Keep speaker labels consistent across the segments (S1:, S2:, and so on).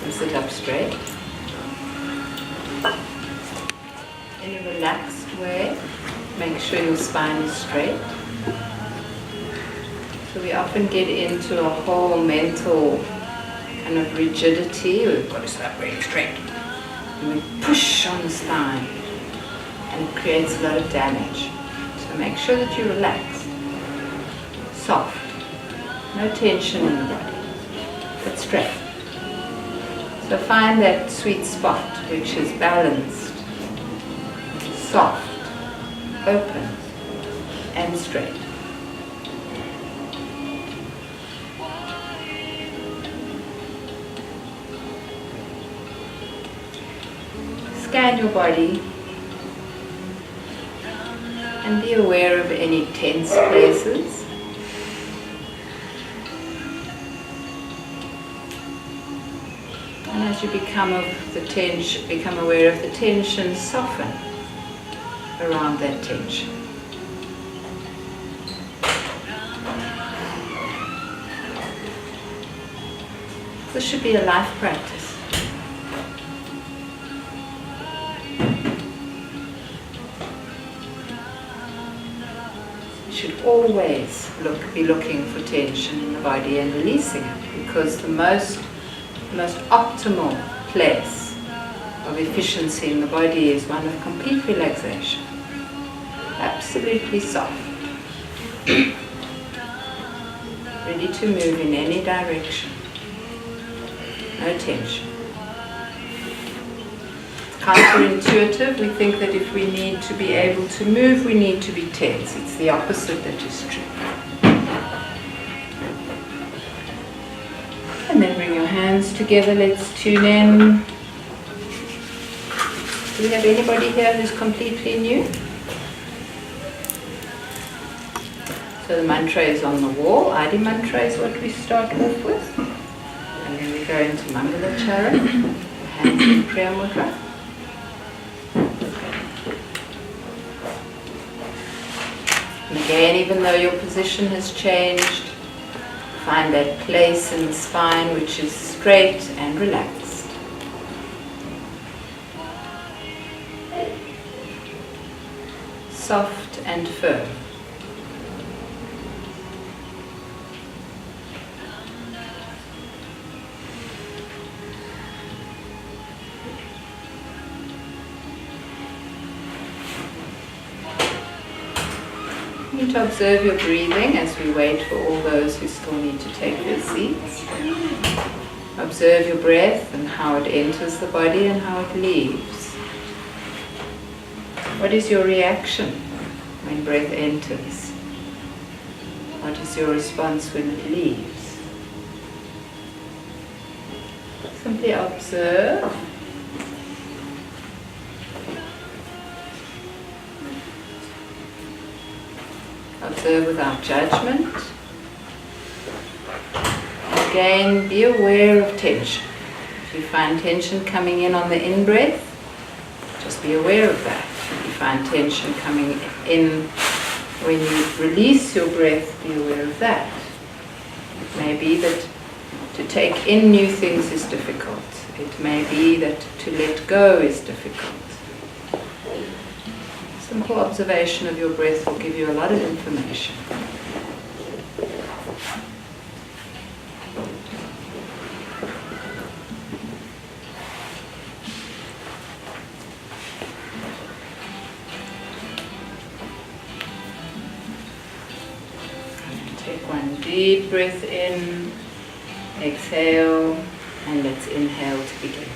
S1: and sit up straight. In a relaxed way, make sure your spine is straight. So we often get into a whole mental kind of rigidity. We've got to sit up really straight. And we push on the spine and it creates a lot of damage. So make sure that you're relaxed, soft, no tension in the body, but straight. So find that sweet spot which is balanced, soft, open and straight. Scan your body and be aware of any tense places. And as you become aware of the tension, soften around that tension. This should be a life practice. Should always be looking for tension in the body and releasing it, because the most optimal place of efficiency in the body is one of complete relaxation, absolutely soft, ready to move in any direction, no tension. Counterintuitive, we think that if we need to be able to move, we need to be tense. It's the opposite that is true. And then bring your hands together, let's tune in. Do we have anybody here who's completely new? So the mantra is on the wall. Adi mantra is what we start off with. And then we go into Mangalachara, hands in Kriya Mudra. And again, even though your position has changed, find that place in the spine which is straight and relaxed. Soft and firm. To observe your breathing as we wait for all those who still need to take their seats. Observe your breath and how it enters the body and how it leaves. What is your reaction when breath enters? What is your response when it leaves? Simply observe. Observe without judgment. Again, be aware of tension. If you find tension coming in on the in-breath, just be aware of that. If you find tension coming in when you release your breath, be aware of that. It may be that to take in new things is difficult. It may be that to let go is difficult. Simple observation of your breath will give you a lot of information. Take one deep breath in, exhale, and let's inhale to begin.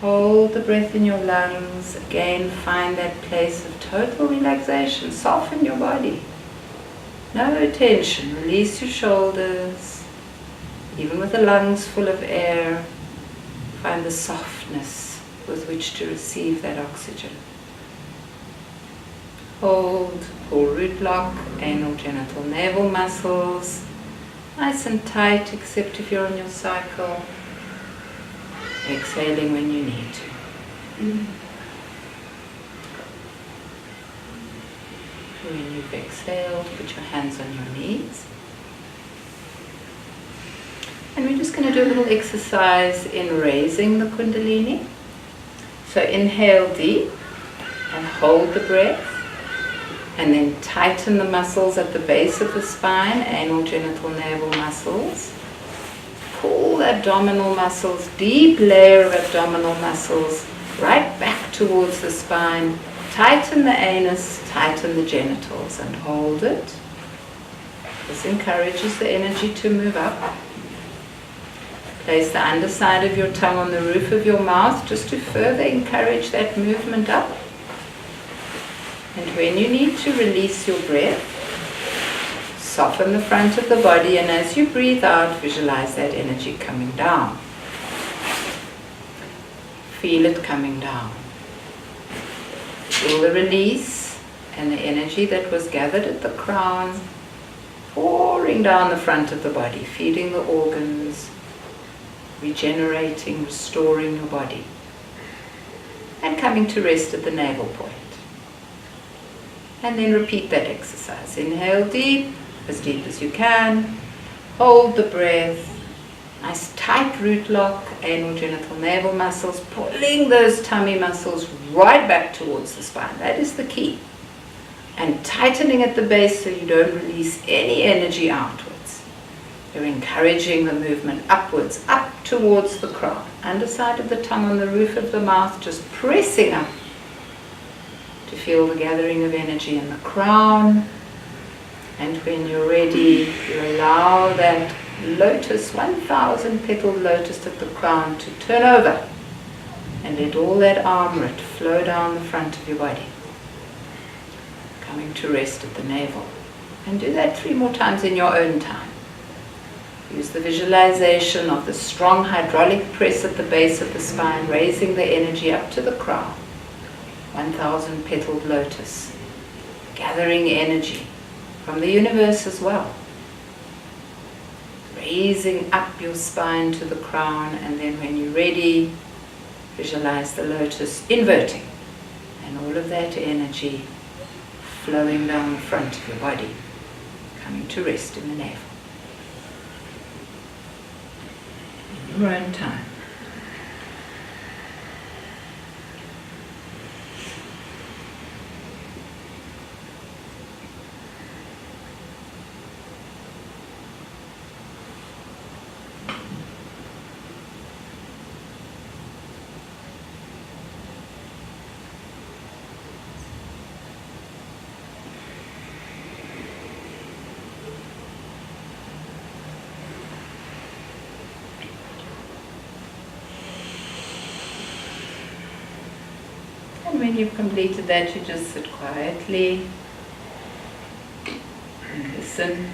S1: Hold the breath in your lungs. Again, find that place of total relaxation. Soften your body. No tension. Release your shoulders. Even with the lungs full of air, find the softness with which to receive that oxygen. Hold, pull root lock, anal, genital, navel muscles. Nice and tight, except if you're on your cycle. Exhaling when you need to. When you've exhaled, put your hands on your knees. And we're just going to do a little exercise in raising the Kundalini. So inhale deep and hold the breath. And then tighten the muscles at the base of the spine, anal, genital, navel muscles. Pull abdominal muscles, deep layer of abdominal muscles, right back towards the spine. Tighten the anus, tighten the genitals, and hold it. This encourages the energy to move up. Place the underside of your tongue on the roof of your mouth just to further encourage that movement up. And when you need to release your breath, soften the front of the body, and as you breathe out, visualize that energy coming down. Feel it coming down. Feel the release and the energy that was gathered at the crown pouring down the front of the body, feeding the organs, regenerating, restoring your body, and coming to rest at the navel point. And then repeat that exercise. Inhale deep as you can. Hold the breath. Nice tight root lock, anal, genital, navel muscles, pulling those tummy muscles right back towards the spine. That is the key. And tightening at the base so you don't release any energy outwards. You're encouraging the movement upwards, up towards the crown. Underside of the tongue on the roof of the mouth, just pressing up to feel the gathering of energy in the crown. And when you're ready, you allow that lotus, 1,000 petaled lotus at the crown to turn over and let all that amrit flow down the front of your body, coming to rest at the navel. And do that 3 more times in your own time. Use the visualization of the strong hydraulic press at the base of the spine, raising the energy up to the crown. 1,000 petaled lotus, gathering energy from the universe as well. Raising up your spine to the crown, and then when you're ready, visualize the lotus inverting and all of that energy flowing down the front of your body, coming to rest in the navel. In your own time. And when you've completed that, you just sit quietly and listen.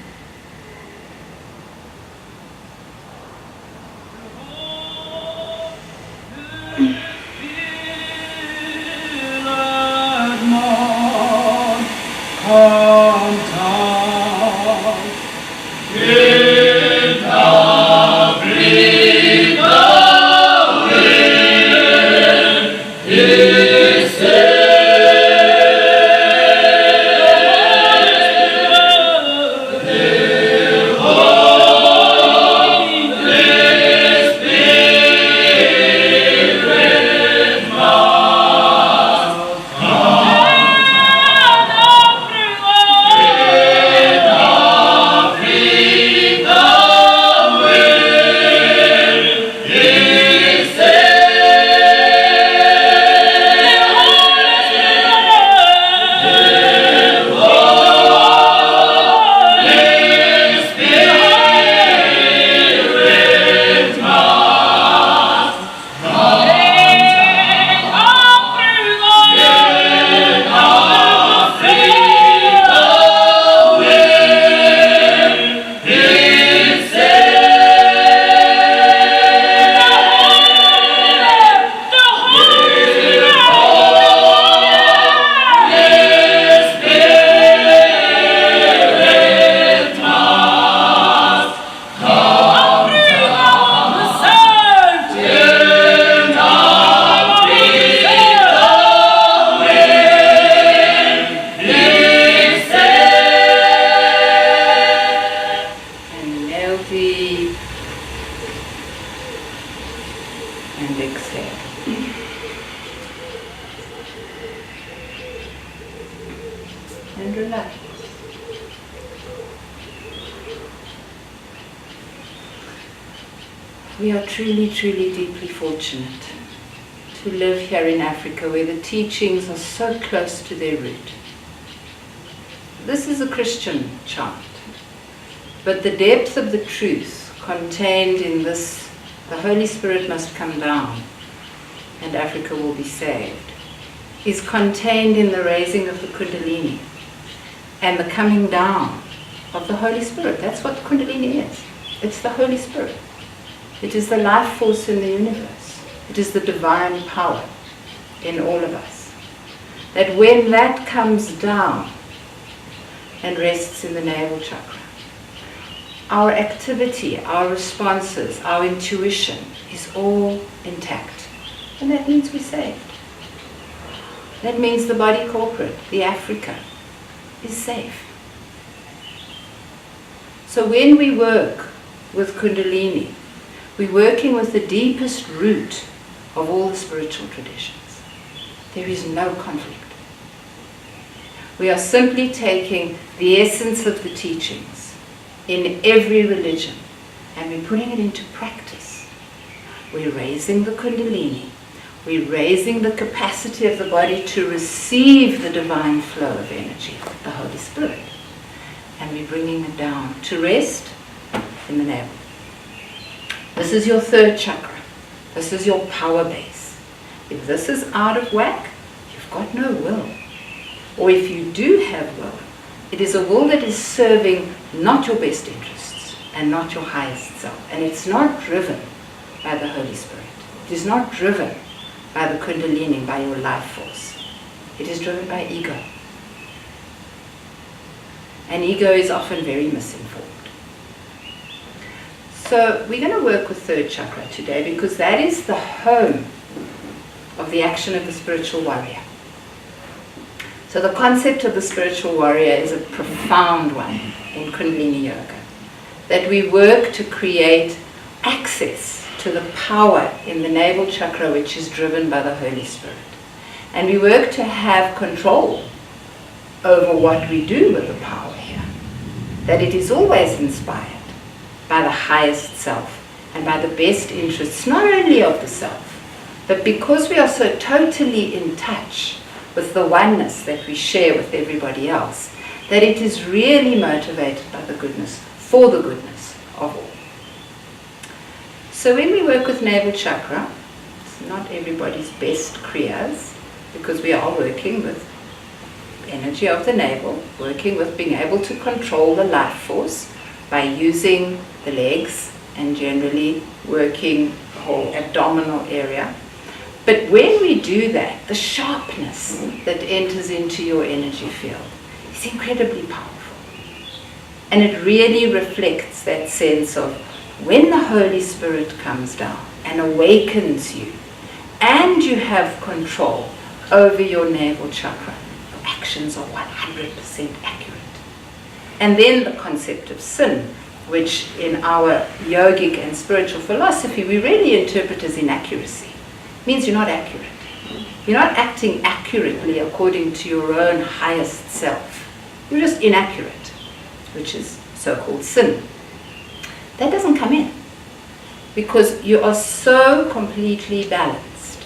S1: and exhale. And relax. We are truly, truly, deeply fortunate to live here in Africa where the teachings are so close to their root. This is a Christian chant, but the depth of the truth contained in this, the Holy Spirit must come down and Africa will be saved, is contained in the raising of the Kundalini and the coming down of the Holy Spirit. That's what Kundalini is. It's the Holy Spirit. It is the life force in the universe. It is the divine power in all of us. That when that comes down and rests in the navel chakra, our activity, our responses, our intuition is all intact. And that means we're saved. That means the body corporate, the Africa, is safe. So when we work with Kundalini, we're working with the deepest root of all the spiritual traditions. There is no conflict. We are simply taking the essence of the teachings in every religion and we're putting it into practice. We're raising the Kundalini. We're raising the capacity of the body to receive the divine flow of energy, the Holy Spirit. And we're bringing it down to rest in the navel. This is your third chakra. This is your power base. If this is out of whack, you've got no will. Or if you do have will, it is a will that is serving not your best interests and not your highest self. And it's not driven by the Holy Spirit. It is not driven by the Kundalini, by your life force. It is driven by ego. And ego is often very misinformed. So we're going to work with third chakra today because that is the home of the action of the spiritual warrior. So the concept of the spiritual warrior is a profound one in Kundalini Yoga. That we work to create access to the power in the navel chakra which is driven by the Holy Spirit. And we work to have control over what we do with the power here. That it is always inspired by the highest self and by the best interests not only of the self, but because we are so totally in touch with the oneness that we share with everybody else, that it is really motivated by the goodness, for the goodness of all. So when we work with navel chakra, it's not everybody's best kriyas, because we are working with energy of the navel, working with being able to control the life force by using the legs and generally working the whole abdominal area. But when we do that, the sharpness that enters into your energy field is incredibly powerful. And it really reflects that sense of when the Holy Spirit comes down and awakens you, and you have control over your navel chakra, your actions are 100% accurate. And then the concept of sin, which in our yogic and spiritual philosophy we really interpret as inaccuracy, means you're not accurate. You're not acting accurately according to your own highest self. You're just inaccurate, which is so-called sin. That doesn't come in because you are so completely balanced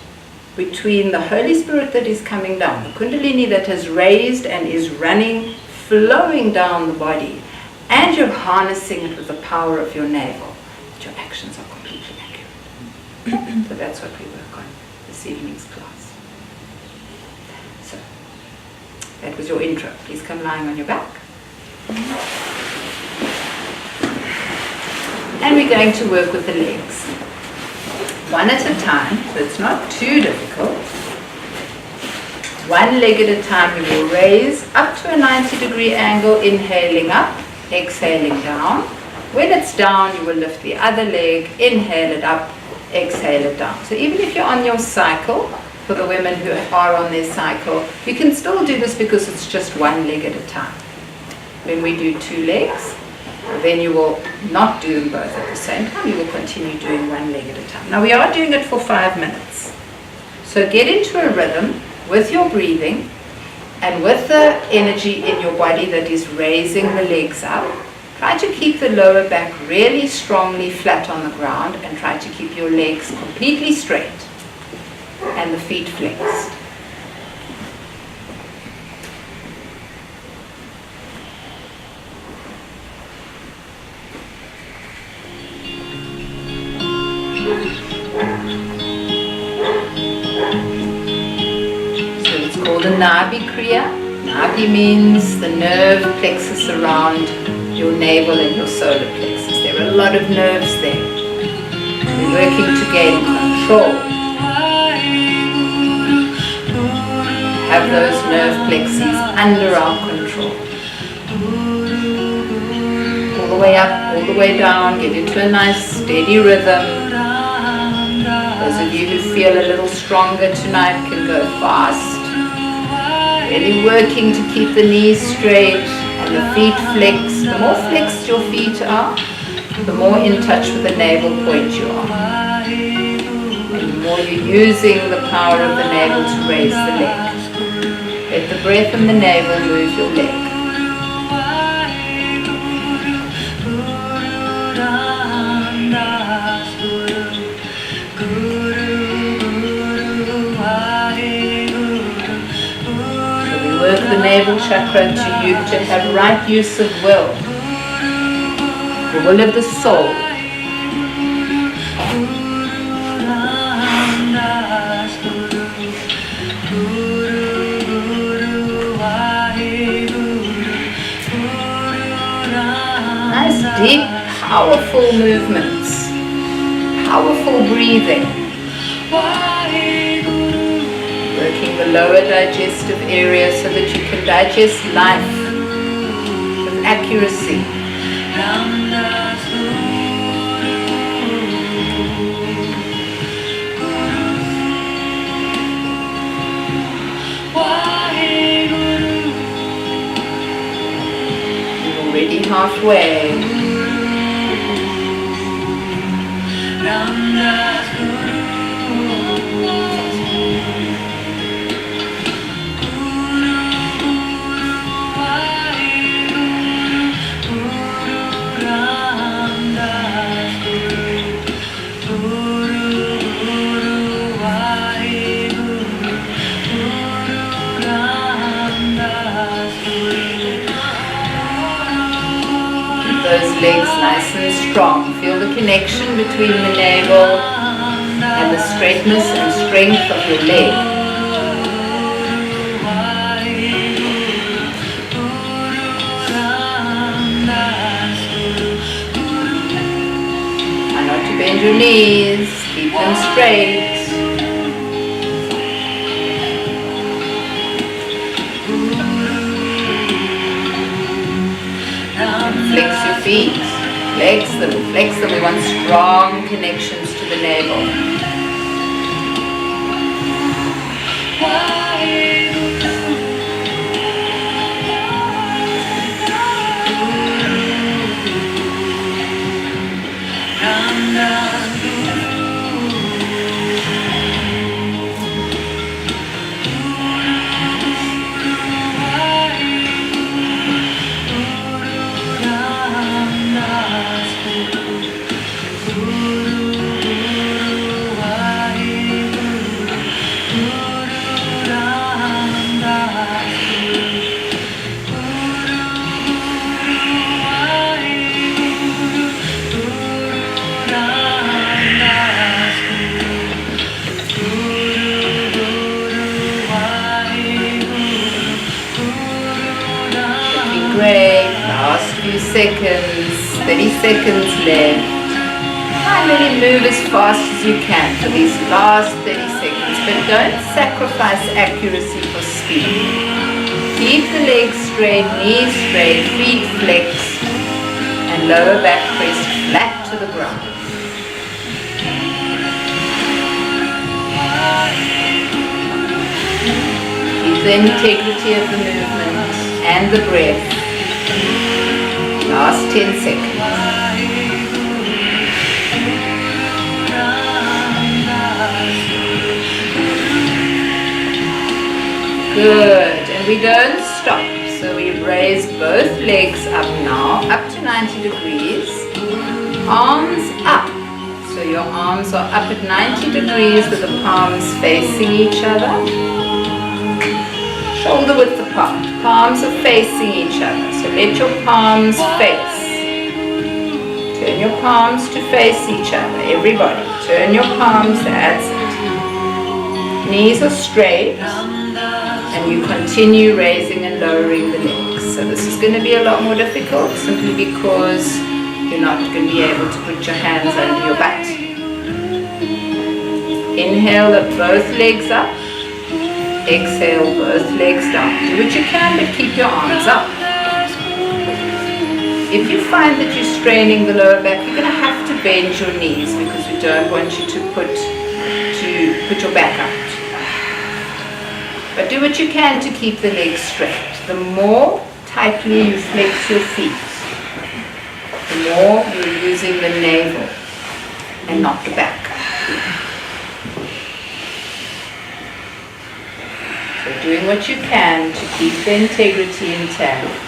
S1: between the Holy Spirit that is coming down, the Kundalini that has raised and is running, flowing down the body, and you're harnessing it with the power of your navel, that your actions are completely accurate. So that's what we work on this evening's class. So, that was your intro. Please come lying on your back. And we're going to work with the legs. One at a time, so it's not too difficult. One leg at a time we will raise up to a 90-degree angle, inhaling up, exhaling down. When it's down, you will lift the other leg, inhale it up, exhale it down. So even if you're on your cycle, for the women who are on their cycle, you can still do this because it's just one leg at a time. When we do two legs, But then you will not do them both at the same time. You will continue doing one leg at a time. Now we are doing it for 5 minutes. So get into a rhythm with your breathing and with the energy in your body that is raising the legs up. Try to keep the lower back really strongly flat on the ground and try to keep your legs completely straight and the feet flexed. So it's called a Nabhi Kriya. Nabhi means the nerve plexus around your navel and your solar plexus. There are a lot of nerves there. We're working to gain control. Have those nerve plexes under our control. All the way up, all the way down, get into a nice steady rhythm. Those of you who feel a little stronger tonight can go fast. Really working to keep the knees straight and the feet flexed. The more flexed your feet are, the more in touch with the navel point you are. And the more you're using the power of the navel to raise the leg. Let the breath and the navel move your leg. Work the navel chakra to have right use of will, the will of the soul. Nice deep, powerful movements, powerful breathing. Working the lower digestive area so that you can digest life with accuracy. You're already halfway. Those legs nice and strong. Feel the connection between the navel and the straightness and strength of your leg. Try not to bend your knees. Keep them straight. Flex your feet, flex them. We want strong connections to the navel. Great, last few seconds, 30 seconds left. Try and really move as fast as you can for these last 30 seconds, but don't sacrifice accuracy for speed. Keep the legs straight, knees straight, feet flexed, and lower back pressed flat to the ground. Keep the integrity of the movement and the breath. Last 10 seconds. Good. And we don't stop. So we raise both legs up now, up to 90 degrees. Arms up. So your arms are up at 90 degrees with the palms facing each other. Shoulder width apart. Palms are facing each other. So let your palms face. Turn your palms to face each other. Everybody, turn your palms. That's it. Knees are straight. And you continue raising and lowering the legs. So this is going to be a lot more difficult simply because you're not going to be able to put your hands under your butt. Inhale, lift both legs up. Exhale, both legs down. Do what you can, but keep your arms up. If you find that you're straining the lower back, you're going to have to bend your knees because we don't want you to put your back out. But do what you can to keep the legs straight. The more tightly you flex your feet, the more you're using the navel and not the back. So doing what you can to keep the integrity intact.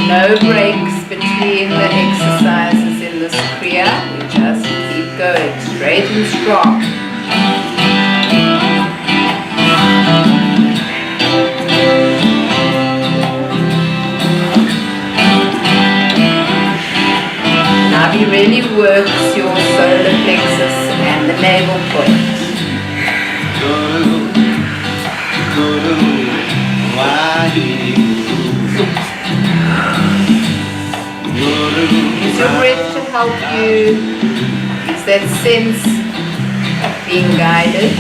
S1: No breaks between the exercises in this Kriya. We just keep going straight and strong. Nabhi really works your solar plexus and the navel point. Use your breath to help you. Use that sense of being guided.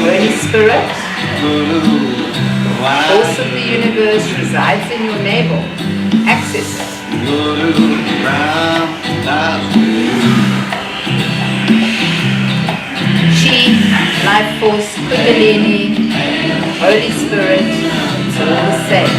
S1: Holy Spirit, the force of the universe resides in your navel. Access it. Chi, life force, Kundalini, Holy Spirit, it's all the same.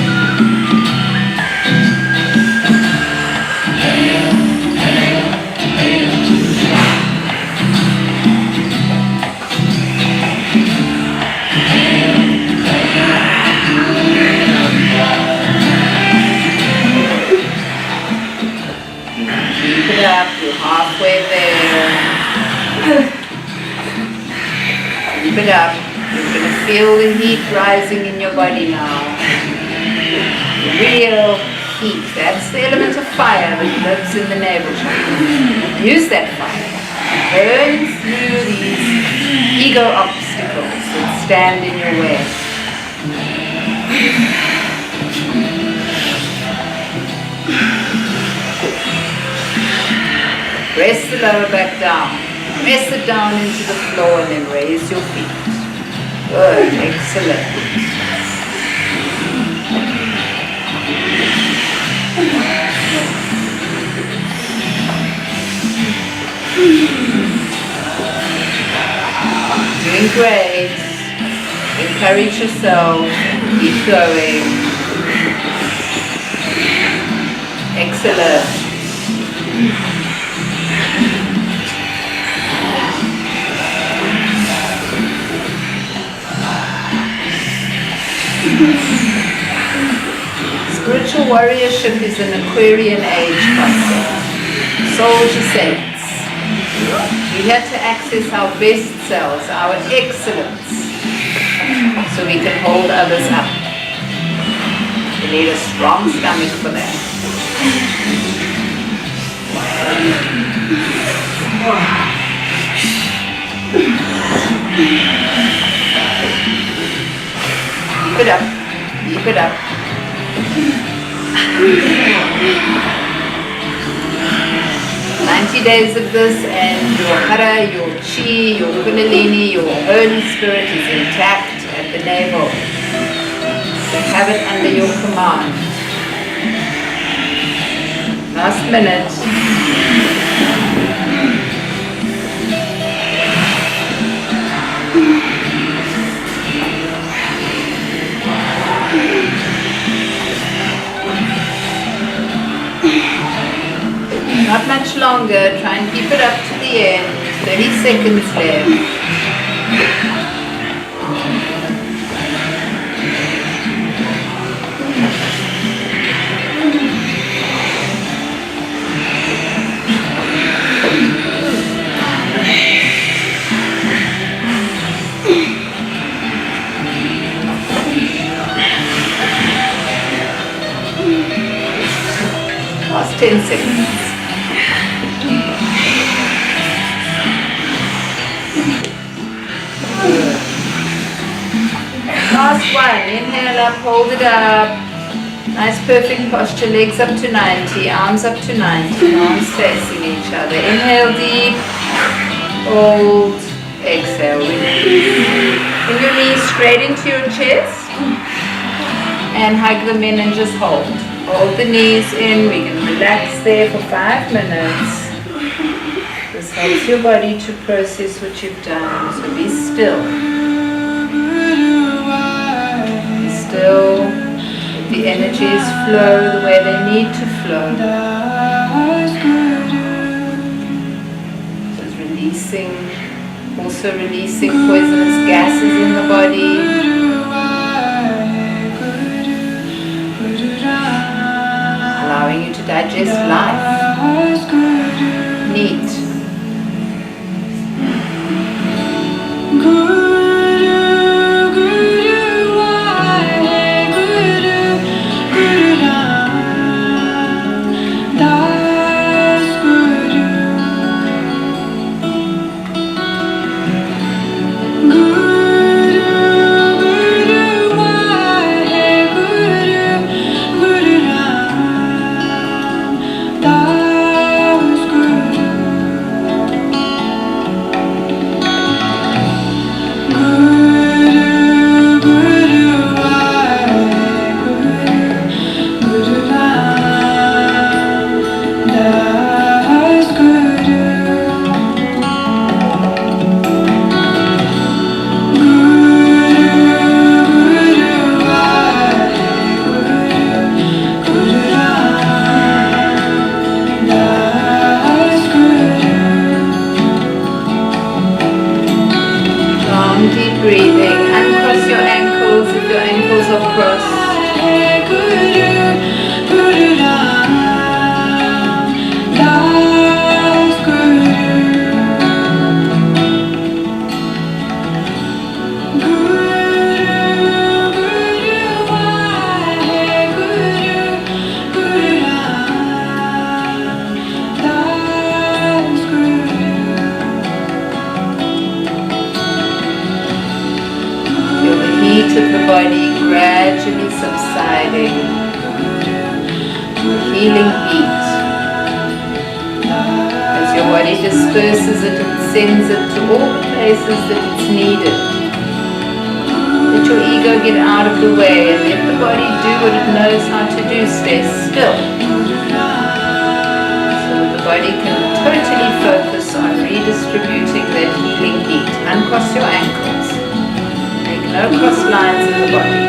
S1: Up, you're halfway there. Keep it up. You're going to feel the heat rising in your body now. Real heat. That's the element of fire that lives in the navel chakra. Use that fire. Burn through these ego obstacles that stand in your way. Press the lower back down. Press it down into the floor and then raise your feet. Good, excellent. Doing great. Encourage yourself. Keep going. Excellent. Spiritual warriorship is an Aquarian age concept. Soldier saints. We have to access our best selves, our excellence, so we can hold others up. We need a strong stomach for that. Keep it up. Keep it up. 90 days of this and your hara, your chi, your kundalini, your Holy Spirit is intact at the navel. You have it under your command. Last minute. longer. Try and keep it up to the end. 30 seconds left. Last 10 seconds. Last one. Inhale up, hold it up. Nice perfect posture, legs up to 90, arms up to 90, arms facing each other. Inhale deep, hold, exhale, release. Bring your knees straight into your chest and hug them in and just hold. Hold the knees in, we can relax there for 5 minutes. This helps your body to process what you've done, so be still. Be still, let the energies flow the way they need to flow. Just releasing, also releasing poisonous gases in the body. Allowing you to digest life. Neat. Of the body gradually subsiding, healing heat. As your body disperses it and sends it to all the places that it's needed. Let your ego get out of the way and let the body do what it knows how to do. Stay still. So the body can totally focus on redistributing that healing heat. Uncross your ankles. No cross lines in the body.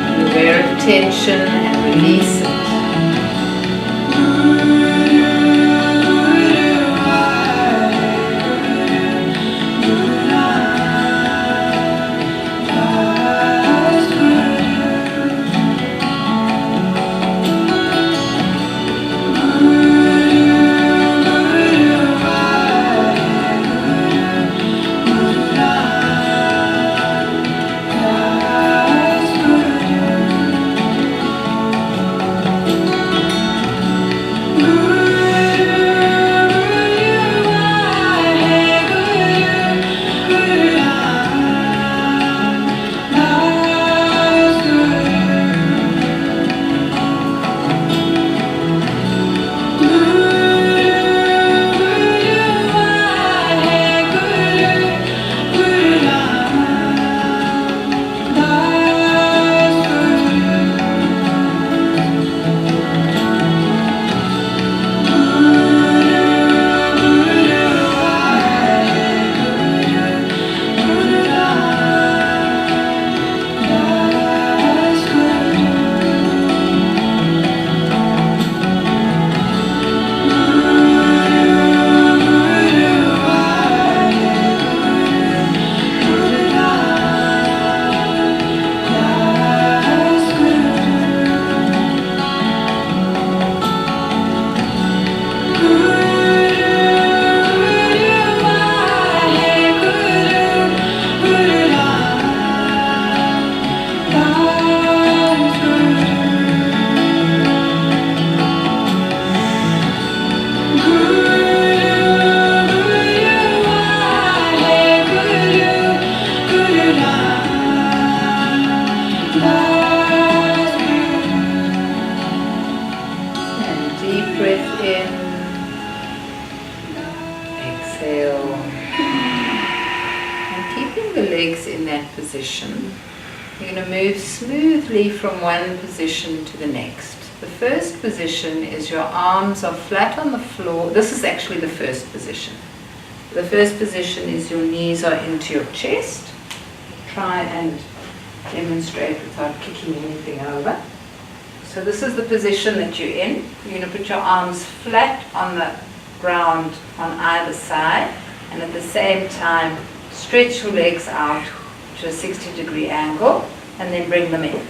S1: Be aware of tension and release it. legs in that position. You're going to move smoothly from one position to the next. The first position is your arms are flat on the floor. This is actually the first position. The first position is your knees are into your chest. Try and demonstrate without kicking anything over. So this is the position that you're in. You're going to put your arms flat on the ground on either side, and at the same time stretch your legs out to a 60-degree angle, and then bring them in.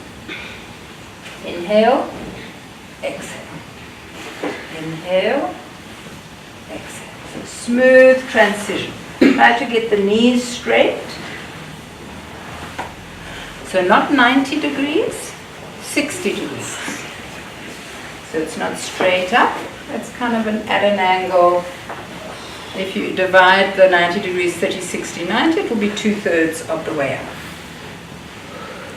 S1: Inhale, exhale. Inhale, exhale. So smooth transition. Try to get the knees straight. So not 90 degrees, 60 degrees. So it's not straight up, it's kind of at an angle. If you divide the 90 degrees, 30, 60, 90, it will be 2/3 of the way up.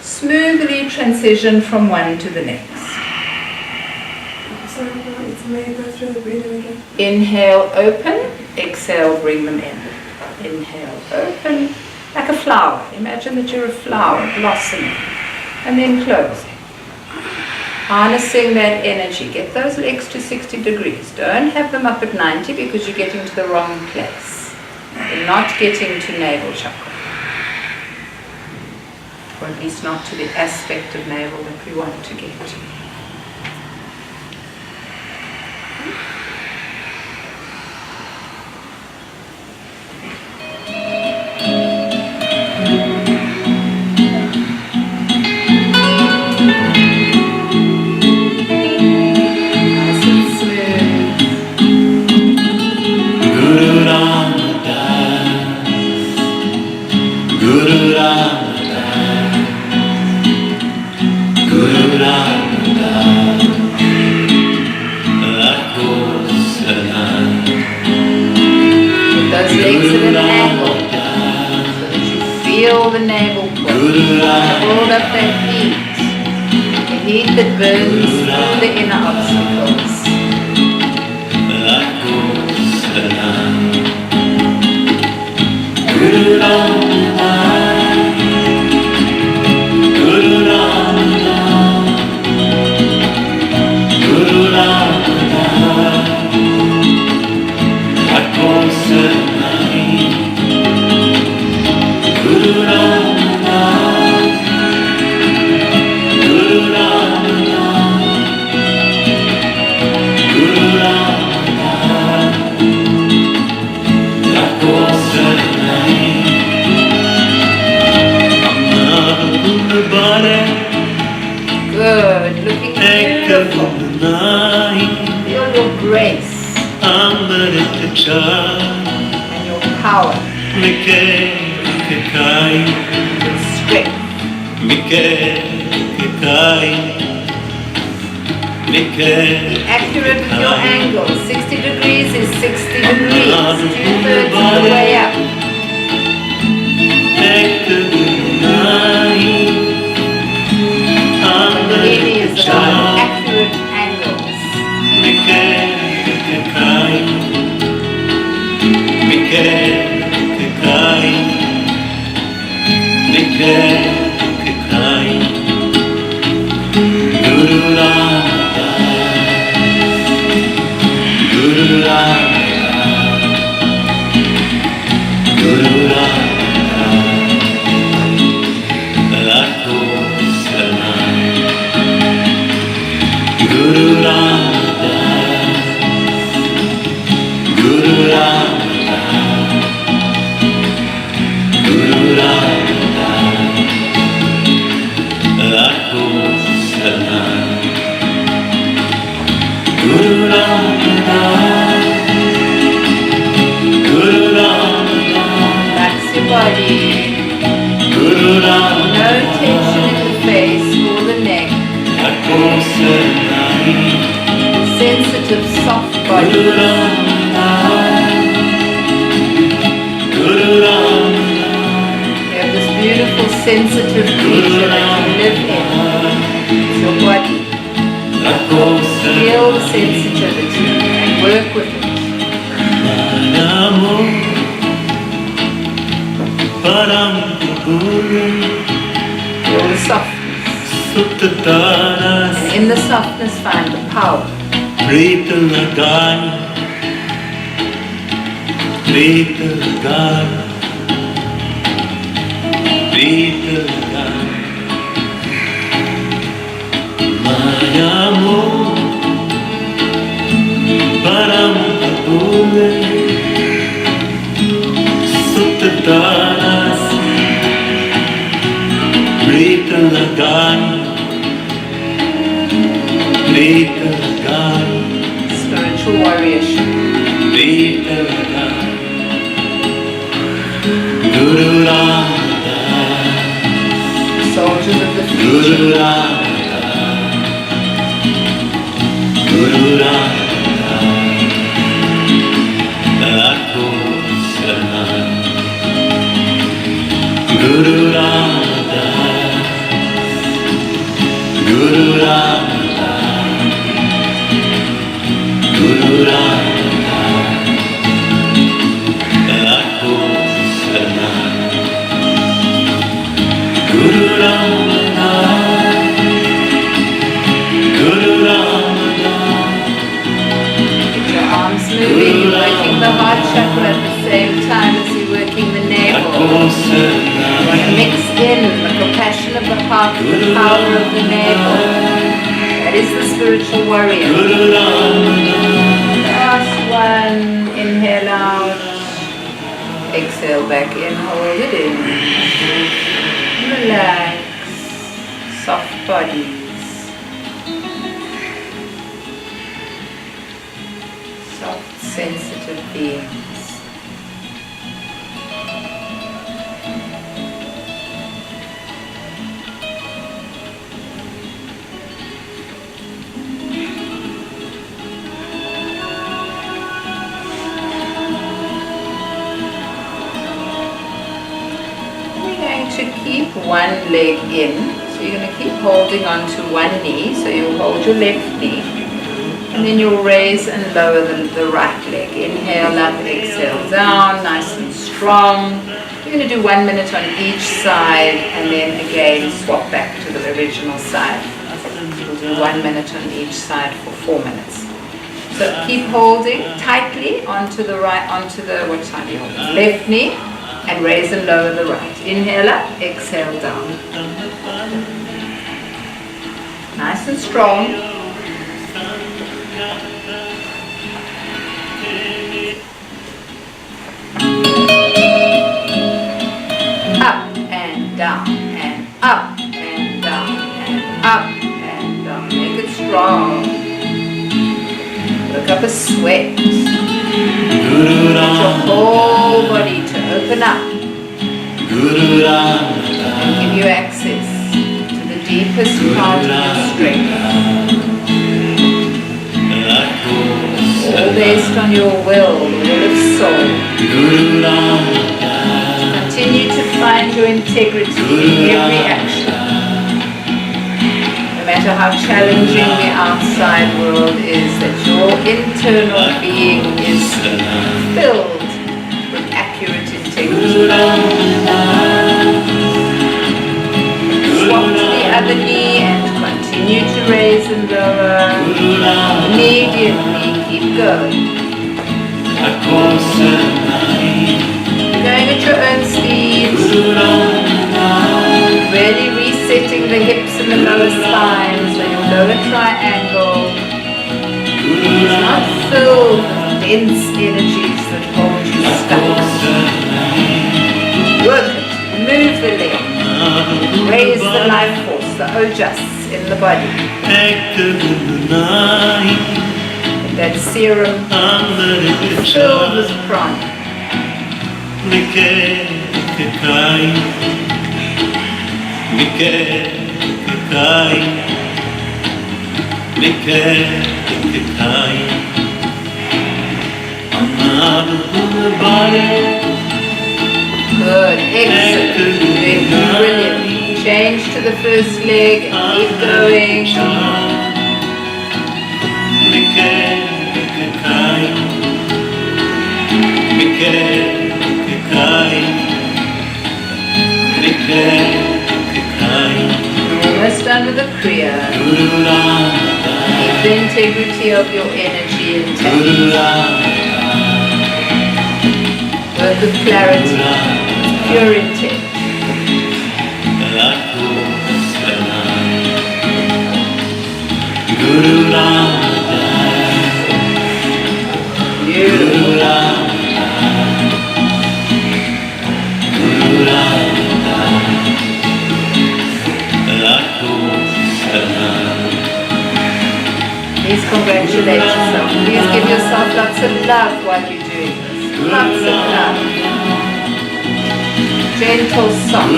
S1: Smoothly transition from one to the next.
S2: Sorry, may I go through the breathing again?
S1: Inhale, open. Exhale, bring them in. Inhale, open. Like a flower. Imagine that you're a flower blossoming. And then closing. Harnessing that energy. Get those legs to 60 degrees. Don't have them up at 90 because you're getting to the wrong place. You're not getting to navel chakra. Or at least not to the aspect of navel that we want to get to. Feel the navel pull. Hold up that heat. The heat that burns through the inner obstacles. Good, looking beautiful. Feel your grace and your power, your strength. Be accurate with your angle. 60 degrees is 60 degrees. 2/3 of the way up. Kundalini is about accurate angles. Relax your body. No tension in the face or the neck. Sensitive, soft body. You have this beautiful, sensitive creature that you live in. It's your body. Feel the sensitivity and work with it. Feel the softness. And in the softness find the power. Spiritual warriorship. Soldiers of the future. The heart chakra at the same time as you're working the navel. You want to mix in the compassion of the heart with the power of the navel. That is the spiritual warrior. Last one. Inhale out. Exhale back in. Hold it in. Relax. Soft bodies. Soft, sensitive beings. We're going to keep one leg in. So you're going to keep holding on to one knee. So you'll hold your left knee. And then you'll raise and lower the right leg. Inhale up, exhale down, nice and strong. You're going to do 1 minute on each side and then again swap back to the original side. We'll do 1 minute on each side for 4 minutes. So keep holding tightly onto the right, what side are you holding? Left knee, and raise and lower the right. Inhale up, exhale down. Nice and strong. Up and down and up and down and up and down. Make it strong. Work up a sweat. Get your whole body to open up and give you access to the deepest part of your strength. All based on your will of soul. Continue to find your integrity in every action. No matter how challenging the outside world is, that your internal being is filled with accurate integrity. Swap to the other knee and continue to raise and lower. Immediately keep going. Going at your own speed. Really resetting the hips and the lower spine, so your lower triangle is not filled with dense energies that hold you stuck. Work it, move the leg, raise the life force, the ojas in the body. That serum is filled with prana. Good, excellent, doing brilliant. Change to the first leg and keep going. Almost done with the Kriya. Keep the integrity of your energy intact. Work with clarity, pure intent. Beautiful. Please congratulate yourself. Please give yourself lots of love while you're doing this. Lots of love. Gentle, soft.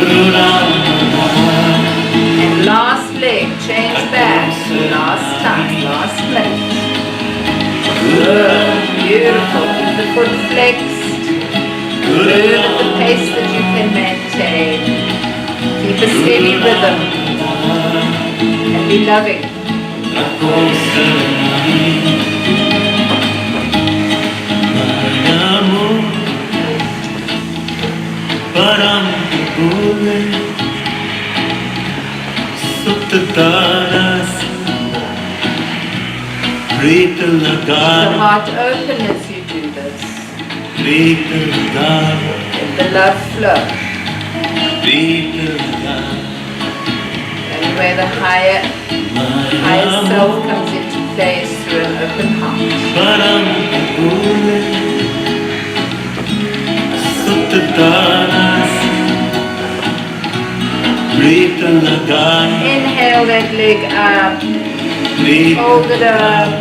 S1: And last leg, change back. Last time, last place. Good, beautiful. Keep the foot flexed. Move at the pace that you can maintain. Keep a steady rhythm. And be loving. Keep the heart open as you do this. Let the love flow. And where the higher self comes into place through an open heart. Inhale that leg up. Hold it up.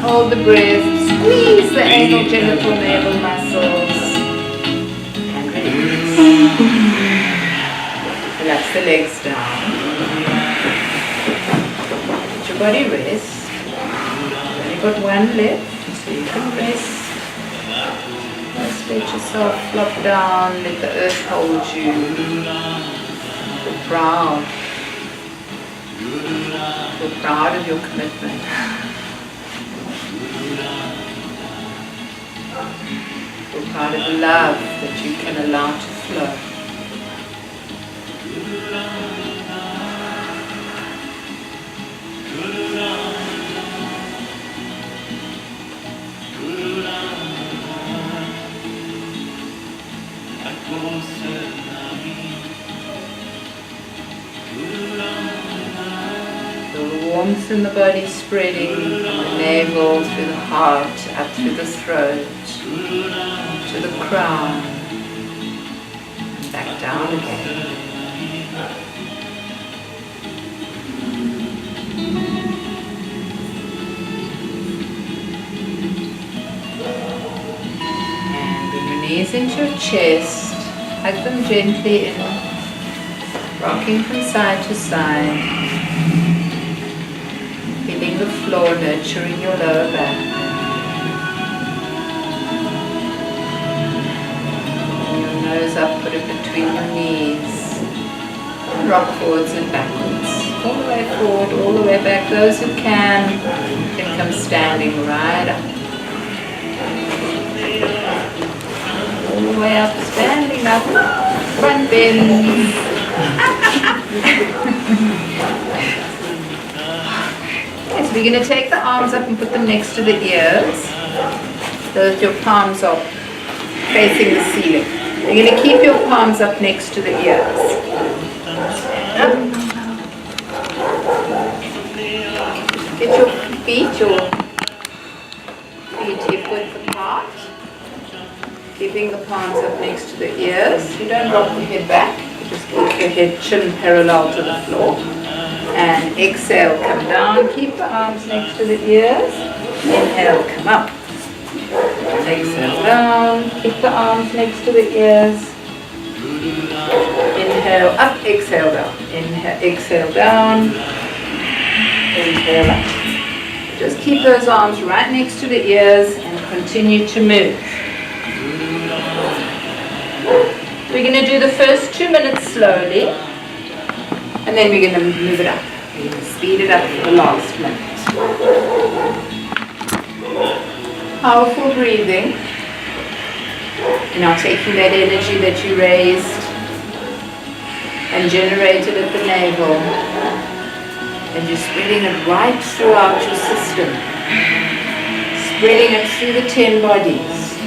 S1: Hold the breath. Squeeze the anal genital navel muscles. And release. Relax the legs down. Let your body rest. You've only got one left, so you can rest. Just let yourself flop down. Let the earth hold you. Feel proud. Feel proud of your commitment. Feel proud of the love that you can allow to flow. Feel the warmth in the body spreading from the navel through the heart, up through the throat, to the crown, and back down again. And bring your knees into your chest, hug them gently in, rocking from side to side. Feeling the floor, nurturing your lower back. And your nose up, put it between your knees. And rock forwards and backwards. All the way forward, all the way back. Those who can come standing right up. All the way up, standing up. Front bend. Yes, we're going to take the arms up and put them next to the ears so that your palms are facing the ceiling. You're going to keep your palms up next to the ears. Get your feet hip width apart. Keeping the palms up next to the ears. You don't drop the head back. You just keep your head chin parallel to the floor. And exhale, come down. Keep the arms next to the ears. Inhale, come up. Exhale down. Keep the arms next to the ears. Inhale up, exhale down. Inhale, exhale down. Inhale up. Just keep those arms right next to the ears and continue to move. We're going to do the first 2 minutes slowly, and then we're going to move it up. We're going to speed it up for the last minute. Powerful breathing. You're now taking that energy that you raised and generated at the navel, and you're spreading it right throughout your system, spreading it through the 10 bodies,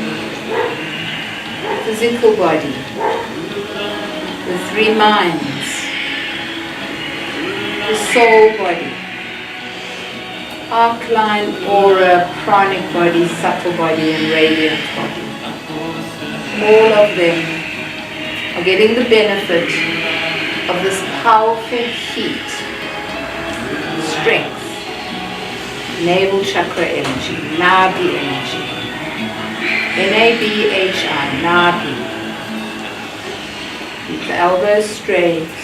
S1: the physical body, the 3 minds, the soul body, alkaline aura, pranic body, subtle body, and radiant body. All of them are getting the benefit of this powerful heat, strength, navel chakra energy, Nabhi energy, N-A-B-H-I, Nabhi. Keep the elbows straight,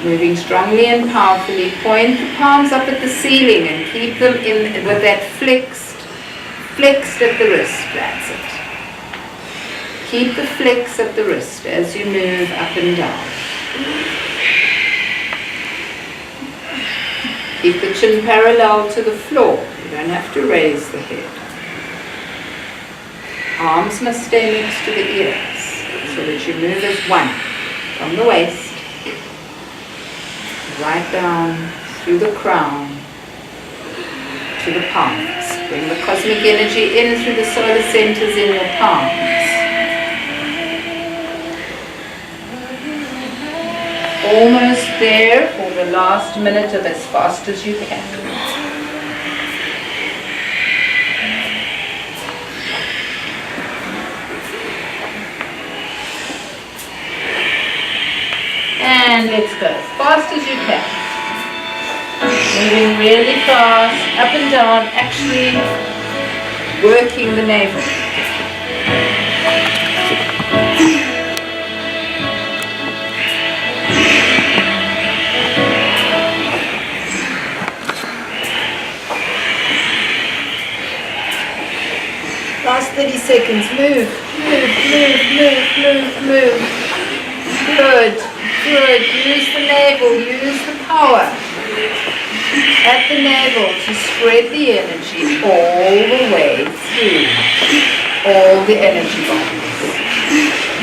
S1: moving strongly and powerfully. Point the palms up at the ceiling and keep them in with that flexed at the wrist. That's it. Keep the flex at the wrist as you move up and down. Keep the chin parallel to the floor. You don't have to raise the head. Arms must stay next to the ears so that you move as one from the waist, right down through the crown to the palms. Bring the cosmic energy in through the solar centers in your palms. Almost there for the last minute of as fast as you can. And let's go as fast as you can. Moving really fast, up and down, actually working the navel. Last 30 seconds, move. Good. Use the navel, use the power at the navel to spread the energy all the way through all the energy bodies.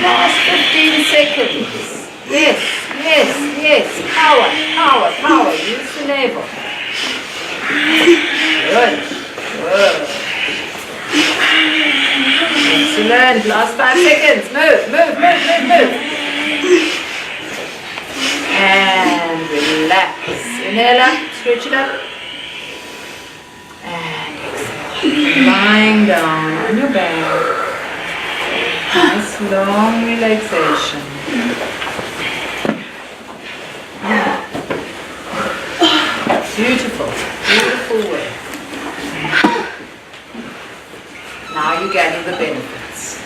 S1: Last 15 seconds. Yes. Power. Use the navel. Good. Excellent. Last 5 seconds. Move. And relax. Inhale up, stretch it up. And exhale. Lying down on your back. Nice long relaxation. Beautiful work. Now you're getting the benefits.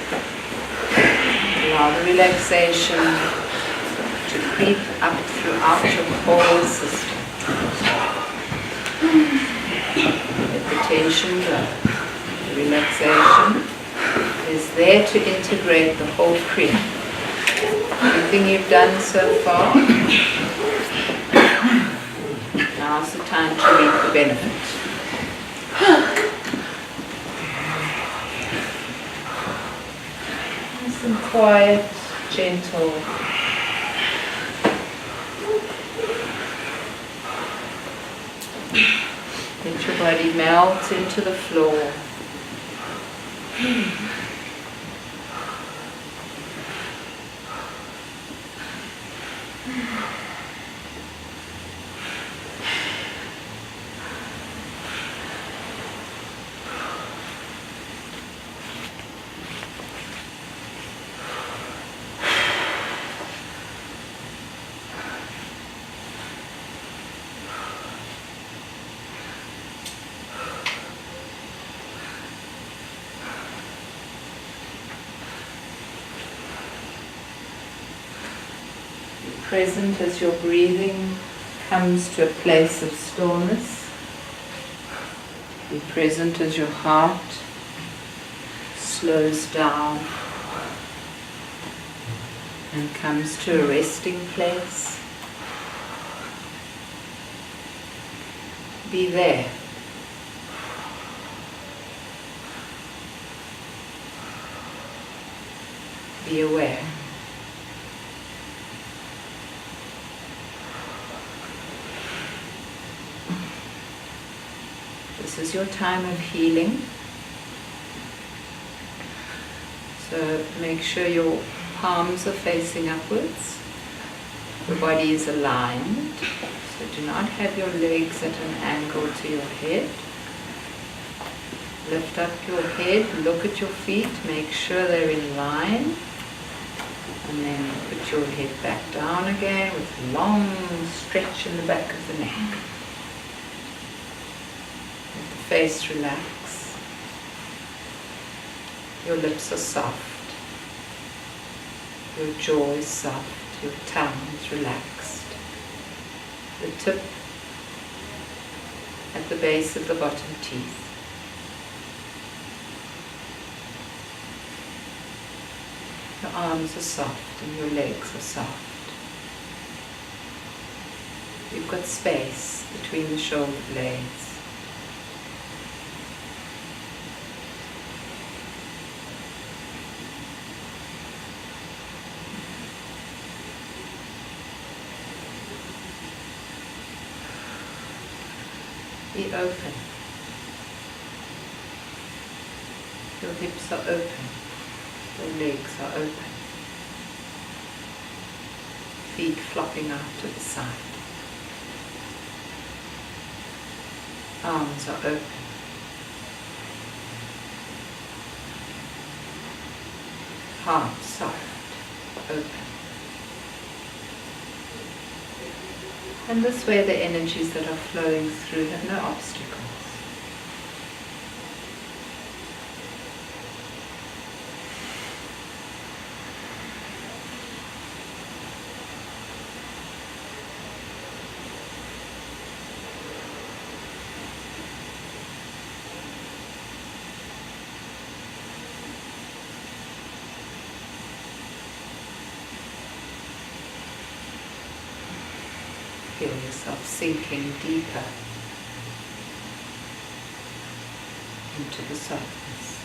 S1: Allow the relaxation to creep up throughout your whole system. Let the tension go. The relaxation is there to integrate the whole Kriya. Everything you've done so far, now's the time to reap the benefit. Nice and quiet, gentle. Let your body melt into the floor. Present as your breathing comes to a place of stillness. Be present as your heart slows down and comes to a resting place. Be there. Be aware. This is your time of healing. So make sure your palms are facing upwards. Your body is aligned. So do not have your legs at an angle to your head. Lift up your head, look at your feet, make sure they're in line. And then put your head back down again with a long stretch in the back of the neck. Let the face relax. Your lips are soft. Your jaw is soft. Your tongue is relaxed. The tip at the base of the bottom teeth. Your arms are soft and your legs are soft. You've got space between the shoulder blades. Be open. Your hips are open. Your legs are open. Feet flopping out to the side. Arms are open. Heart soft, open. And this way the energies that are flowing through have no obstacles. Feel yourself sinking deeper into the softness.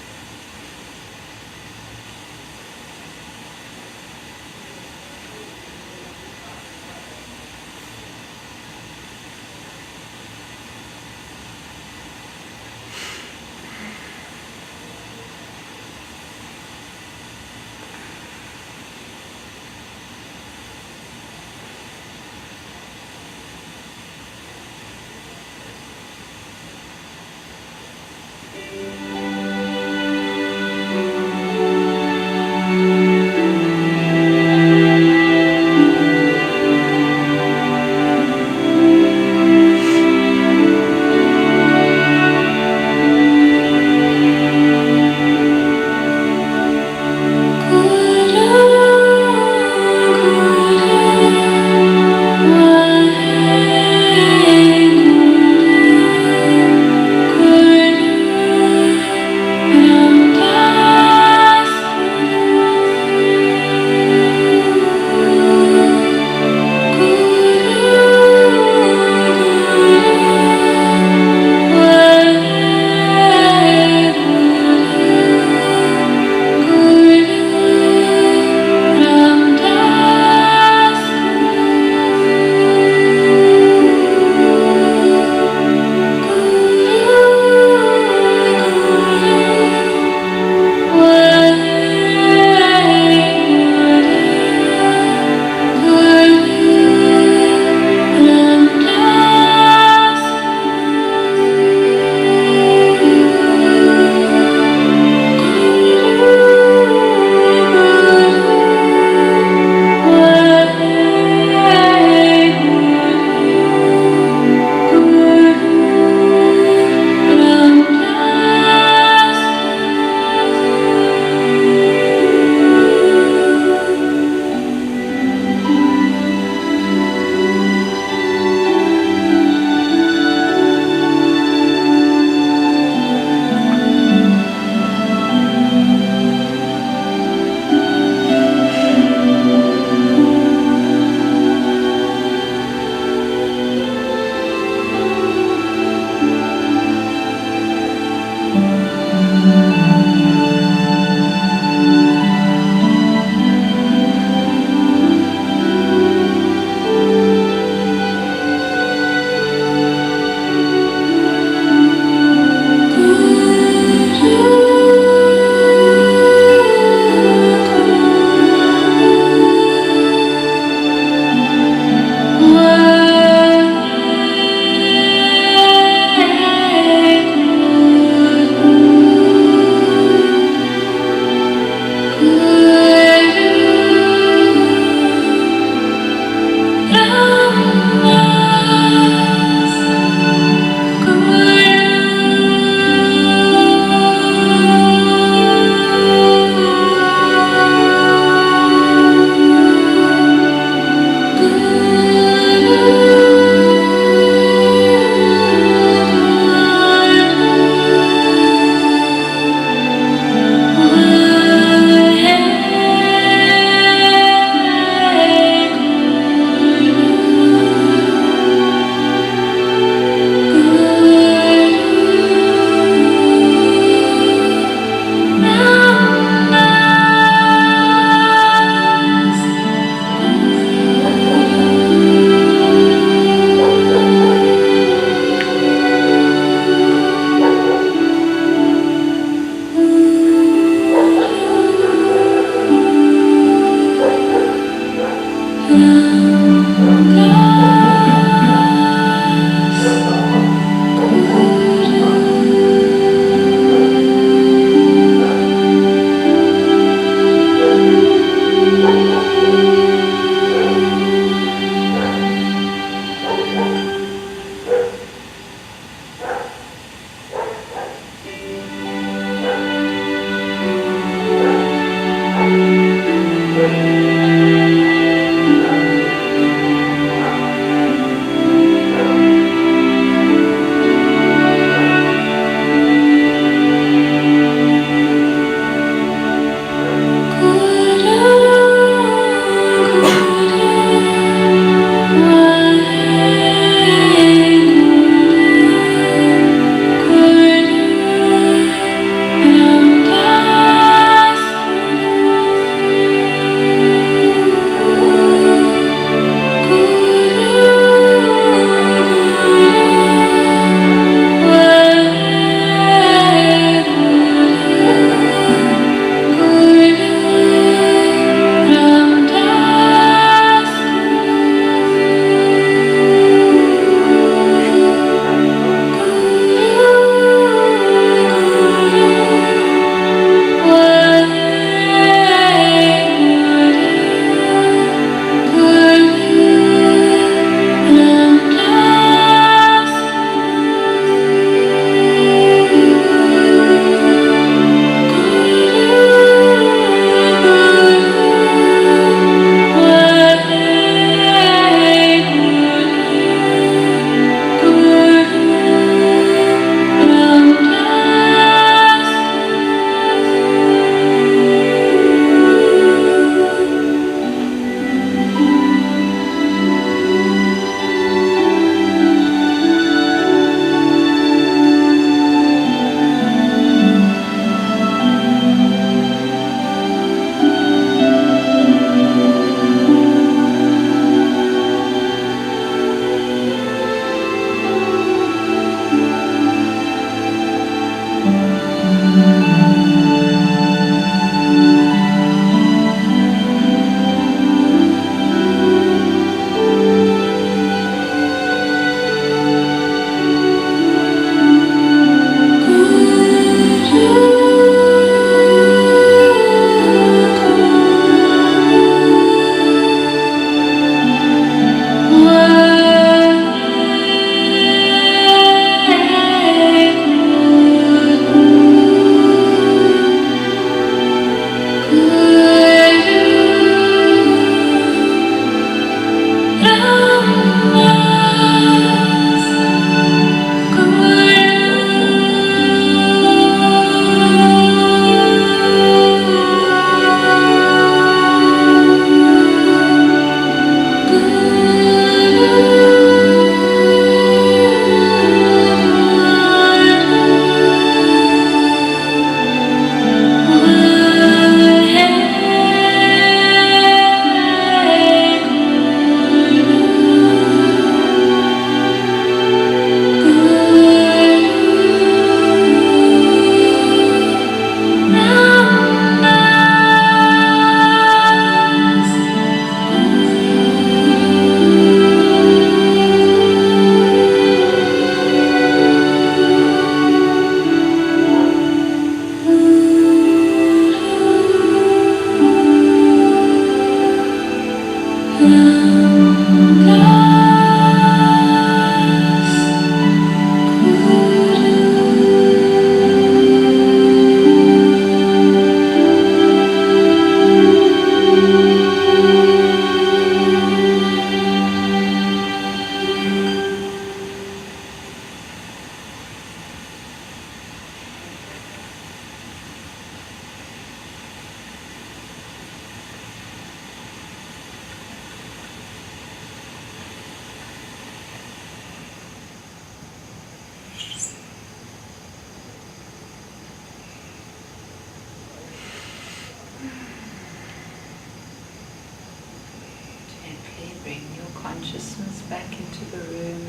S1: consciousness back into the room,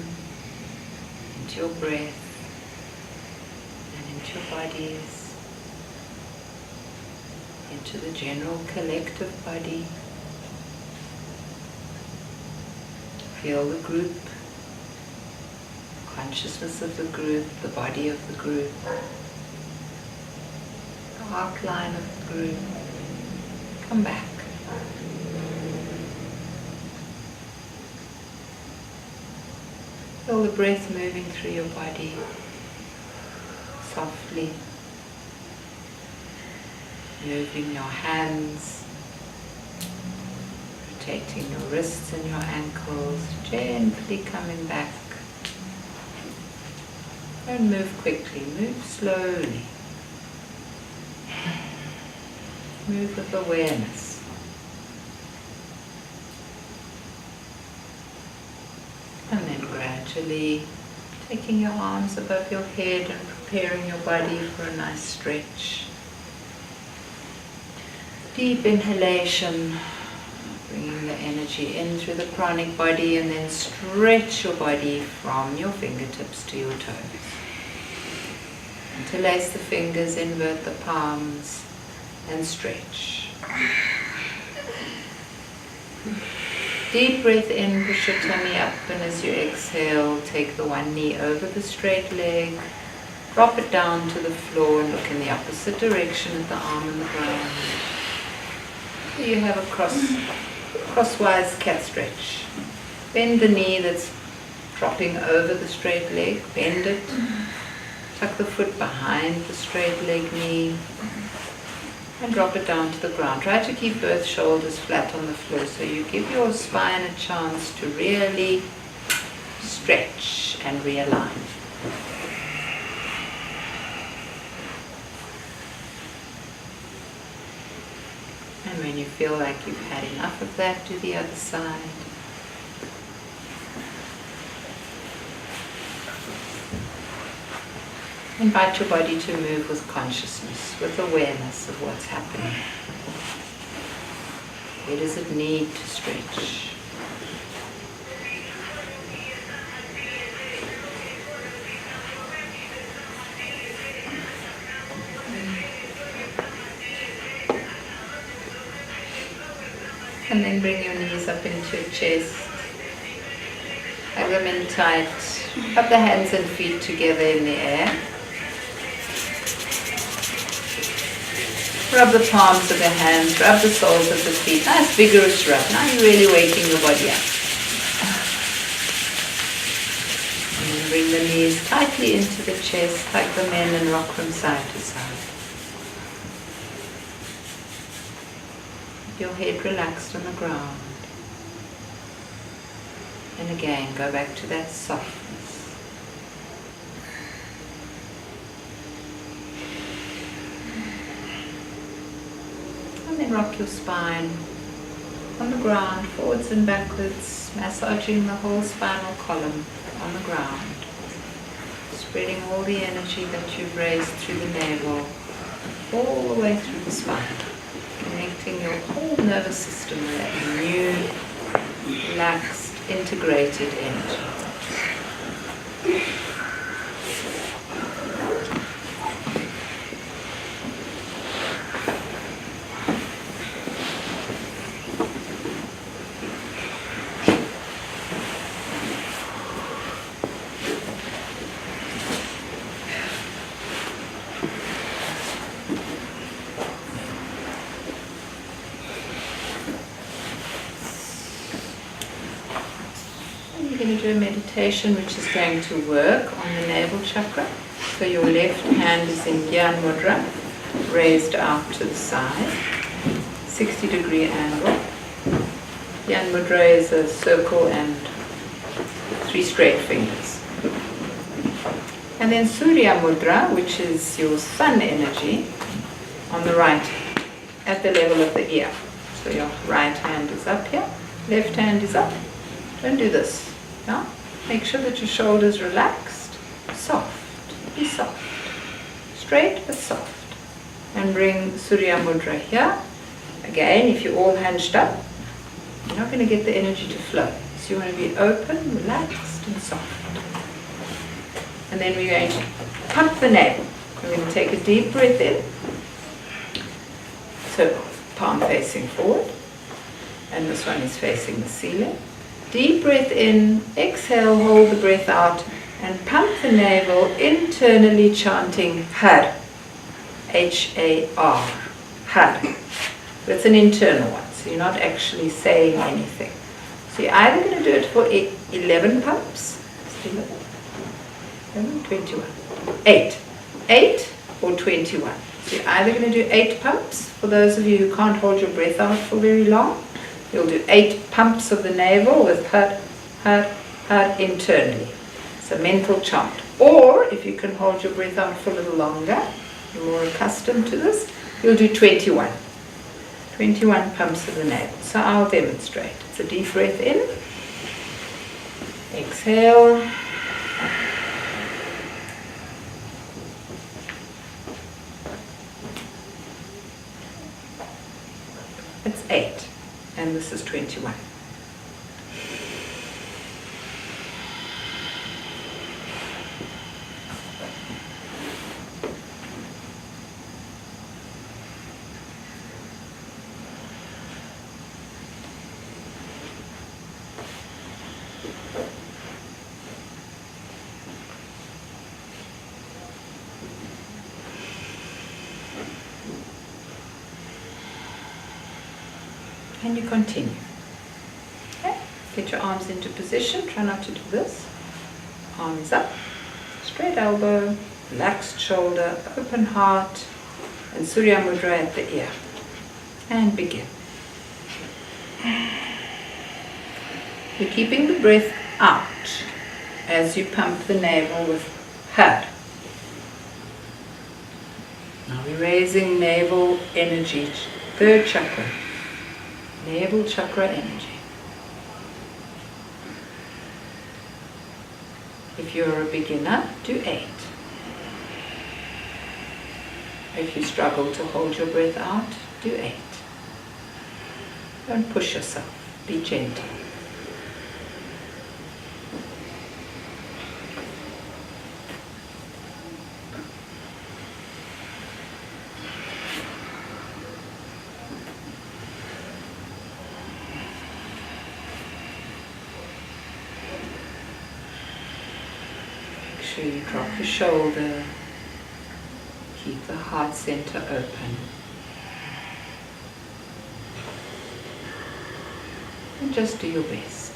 S1: into your breath, and into your bodies, into the general collective body. Feel the group, consciousness of the group, the body of the group, the outline of the group. Come back. Feel the breath moving through your body softly, moving your hands, rotating your wrists and your ankles, gently coming back. Don't move quickly, move slowly. Move with awareness. And then gradually taking your arms above your head and preparing your body for a nice stretch. Deep inhalation, bringing the energy in through the pranic body, and then stretch your body from your fingertips to your toes. Interlace the fingers, invert the palms, and stretch. Deep breath in, push your tummy up, and as you exhale, take the one knee over the straight leg, drop it down to the floor and look in the opposite direction at the arm and the ground. Here you have a crosswise cat stretch. Bend the knee that's dropping over the straight leg, bend it, tuck the foot behind the straight leg knee, and drop it down to the ground. Try to keep both shoulders flat on the floor so you give your spine a chance to really stretch and realign. And when you feel like you've had enough of that, do the other side. Invite your body to move with consciousness, with awareness of what's happening. Where does it need to stretch? And then bring your knees up into your chest. Hug them in tight. Rub the hands and feet together in the air. Rub the palms of the hands, rub the soles of the feet. Nice vigorous rub. Now you're really waking your body up. And then bring the knees tightly into the chest, hug them in and rock from side to side. Your head relaxed on the ground. And again, go back to that softness. And then rock your spine on the ground, forwards and backwards, massaging the whole spinal column on the ground. Spreading all the energy that you've raised through the navel, all the way through the spine. Connecting your whole nervous system with that new, relaxed, integrated energy. We're going to do a meditation which is going to work on the navel chakra. So your left hand is in Gyan Mudra, raised out to the side, 60-degree angle. Gyan Mudra is a circle and 3 straight fingers. And then Surya Mudra, which is your sun energy, on the right, at the level of the ear. So your right hand is up here, left hand is up. Don't do this. Yeah? Make sure that your shoulders relaxed, soft, be soft, straight but soft. And bring Surya Mudra here. Again, if you're all hunched up, you're not going to get the energy to flow. So you want to be open, relaxed and soft. And then we're going to pump the navel. We're going to take a deep breath in. So palm facing forward. And this one is facing the ceiling. Deep breath in, exhale, hold the breath out, and pump the navel, internally chanting Har. H-A-R. Har. That's an internal one, so you're not actually saying anything. So you're either going to do it for 11 pumps, 11, 21, 8. 8 or 21. So you're either going to do 8 pumps, for those of you who can't hold your breath out for very long. You'll do 8 pumps of the navel with Har, Har, Har internally. It's a mental chant. Or, if you can hold your breath out for a little longer, you're more accustomed to this, you'll do 21. 21 pumps of the navel. So I'll demonstrate. It's a deep breath in. Exhale. It's 8. And this is 21. And you continue. Okay? Get your arms into position. Try not to do this. Arms up. Straight elbow. Relaxed shoulder. Open heart. And Surya Mudra at the ear. And begin. You're keeping the breath out as you pump the navel with Har. Now we're raising navel energy. 3rd chakra. Navel chakra energy. If you're a beginner, do 8. If you struggle to hold your breath out, do 8. Don't push yourself. Be gentle. You drop your shoulder, keep the heart center open, and just do your best.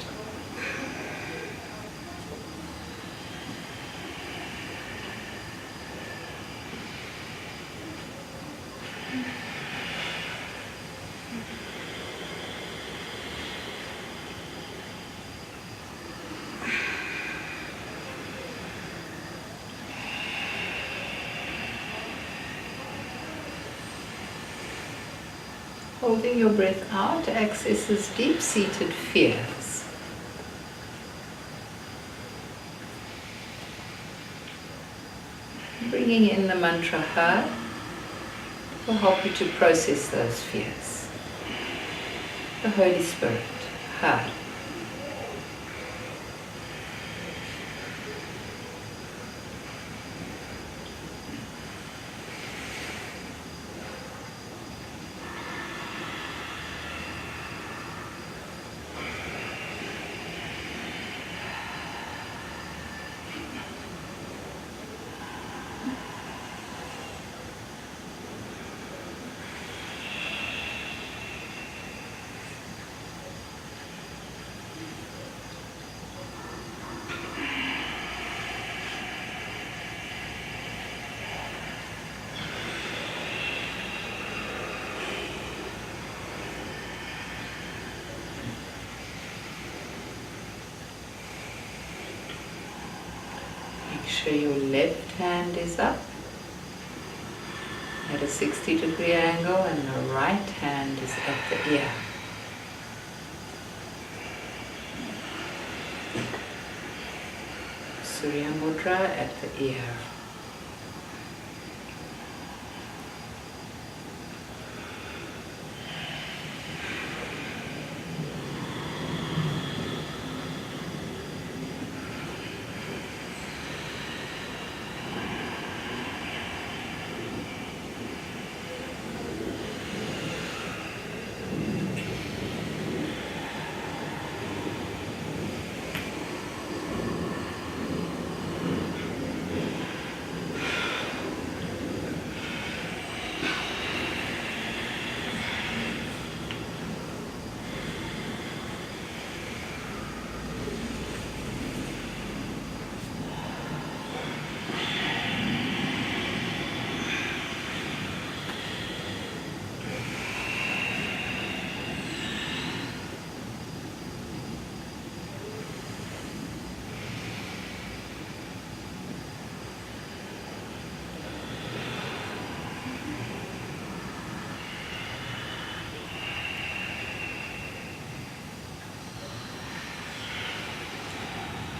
S1: Holding your breath out accesses deep-seated fears. Bringing in the mantra Har will help you to process those fears. The Holy Spirit, Har. Make sure your left hand is up at a 60-degree angle and the right hand is at the ear. Surya Mudra at the ear.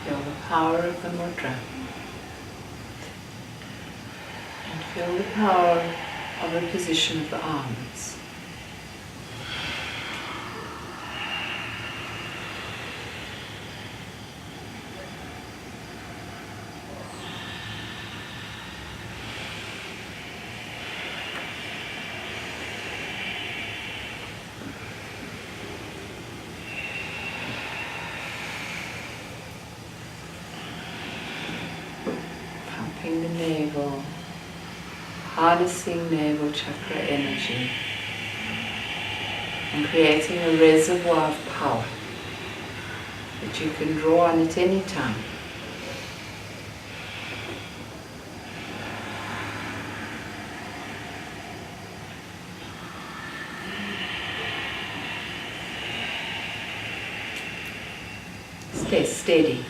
S1: Feel the power of the mudra. And feel the power of the position of the arms. Pumping the navel, harnessing navel chakra energy and creating a reservoir of power that you can draw on at any time. Stay steady.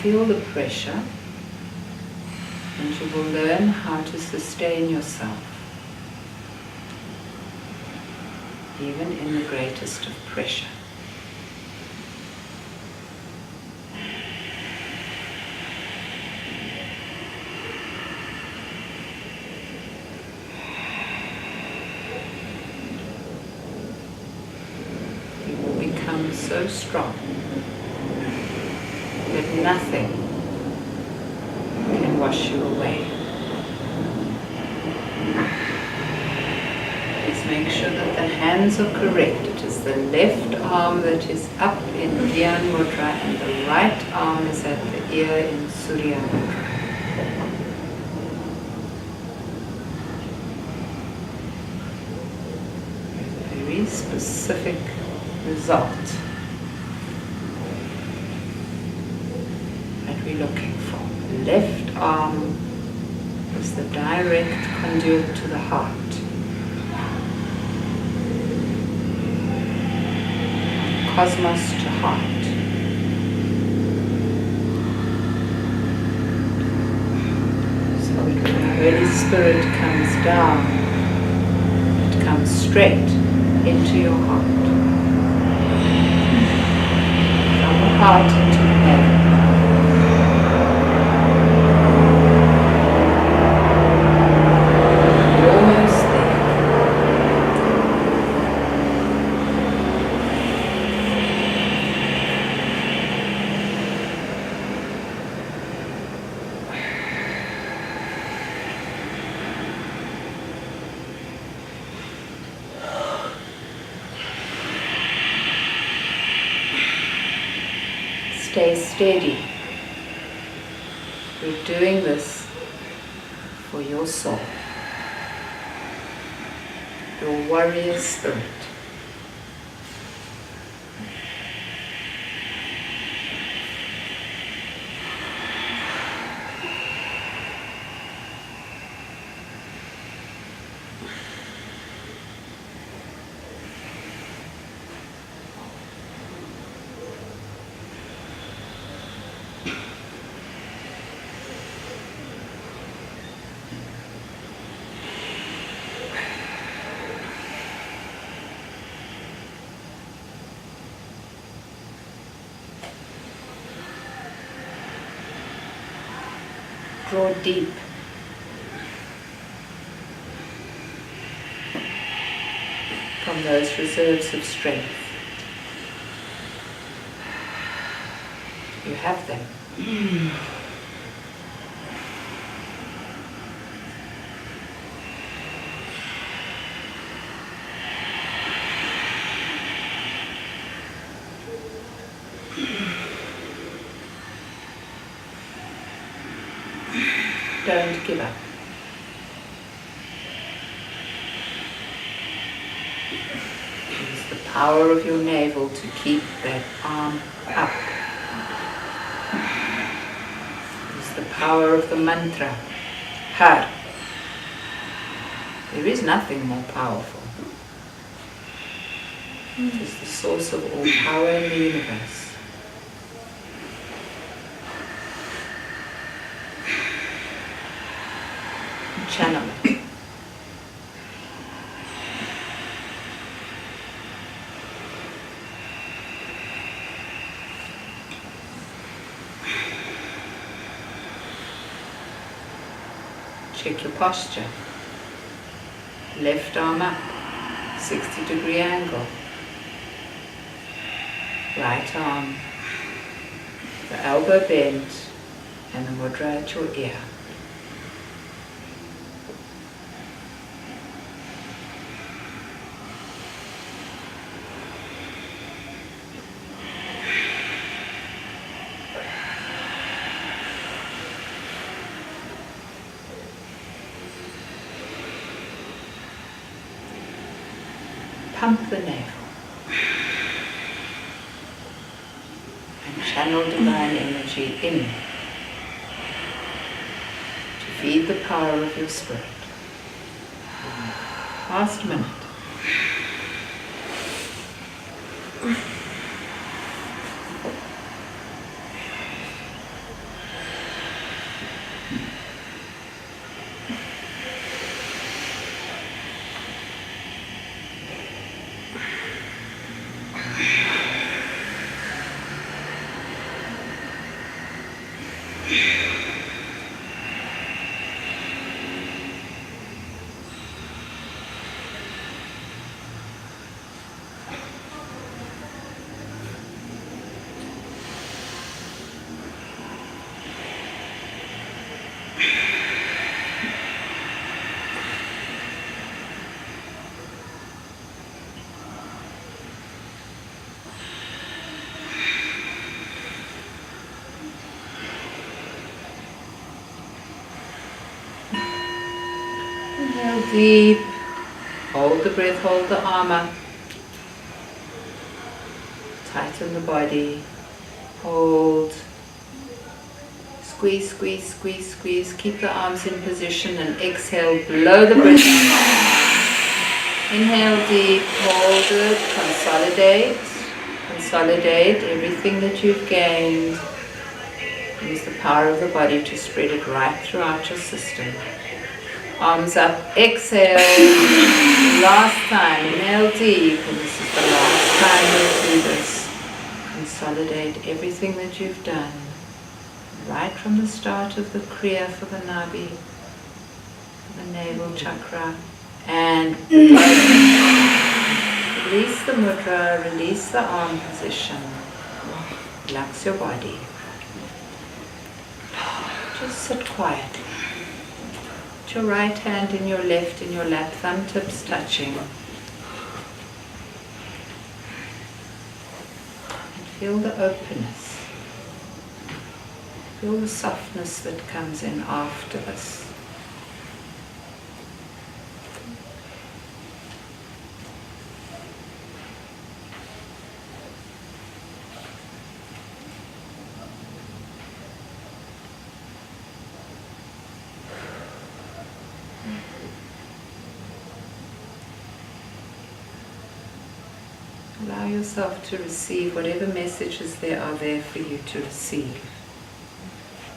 S1: Feel the pressure, and you will learn how to sustain yourself, even in the greatest of pressure. You will become so strong that nothing can wash you away. Please make sure that the hands are correct. It is the left arm that is up in Dhyan Mudra and the right arm is at the ear in Surya Mudra. A very specific result looking for. The left arm is the direct conduit to the heart. Cosmos to heart. So that when the Holy Spirit comes down, it comes straight into your heart. From the heart into heaven. Stay steady. You're doing this for your soul, your warrior spirit. Draw deep. From those reserves of strength. You have them. Don't give up. Use the power of your navel to keep that arm up. Use the power of the mantra, Har. There is nothing more powerful. It is the source of all power in the universe. Channel it. Check your posture. Left arm up, 60-degree angle. Right arm, the elbow bent, and the mudra at your ear. Pump the navel and channel divine energy in to feed the power of your spirit. Last minute. Inhale deep, hold the breath, hold the arm up, tighten the body, hold, squeeze, squeeze, squeeze, squeeze, keep the arms in position and exhale, blow the breath out. Inhale deep, hold it, consolidate everything that you've gained. Use the power of the body to spread it right throughout your system. Arms up, exhale, last time, inhale deep, and this is the last time you'll do this. Consolidate everything that you've done, right from the start of the Kriya for the Nabhi, for the navel chakra, and release the mudra, release the arm position, relax your body. Just sit quietly. Put your right hand in your left in your lap, thumb tips touching. And feel the openness. Feel the softness that comes in after this. Allow yourself to receive whatever messages there are there for you to receive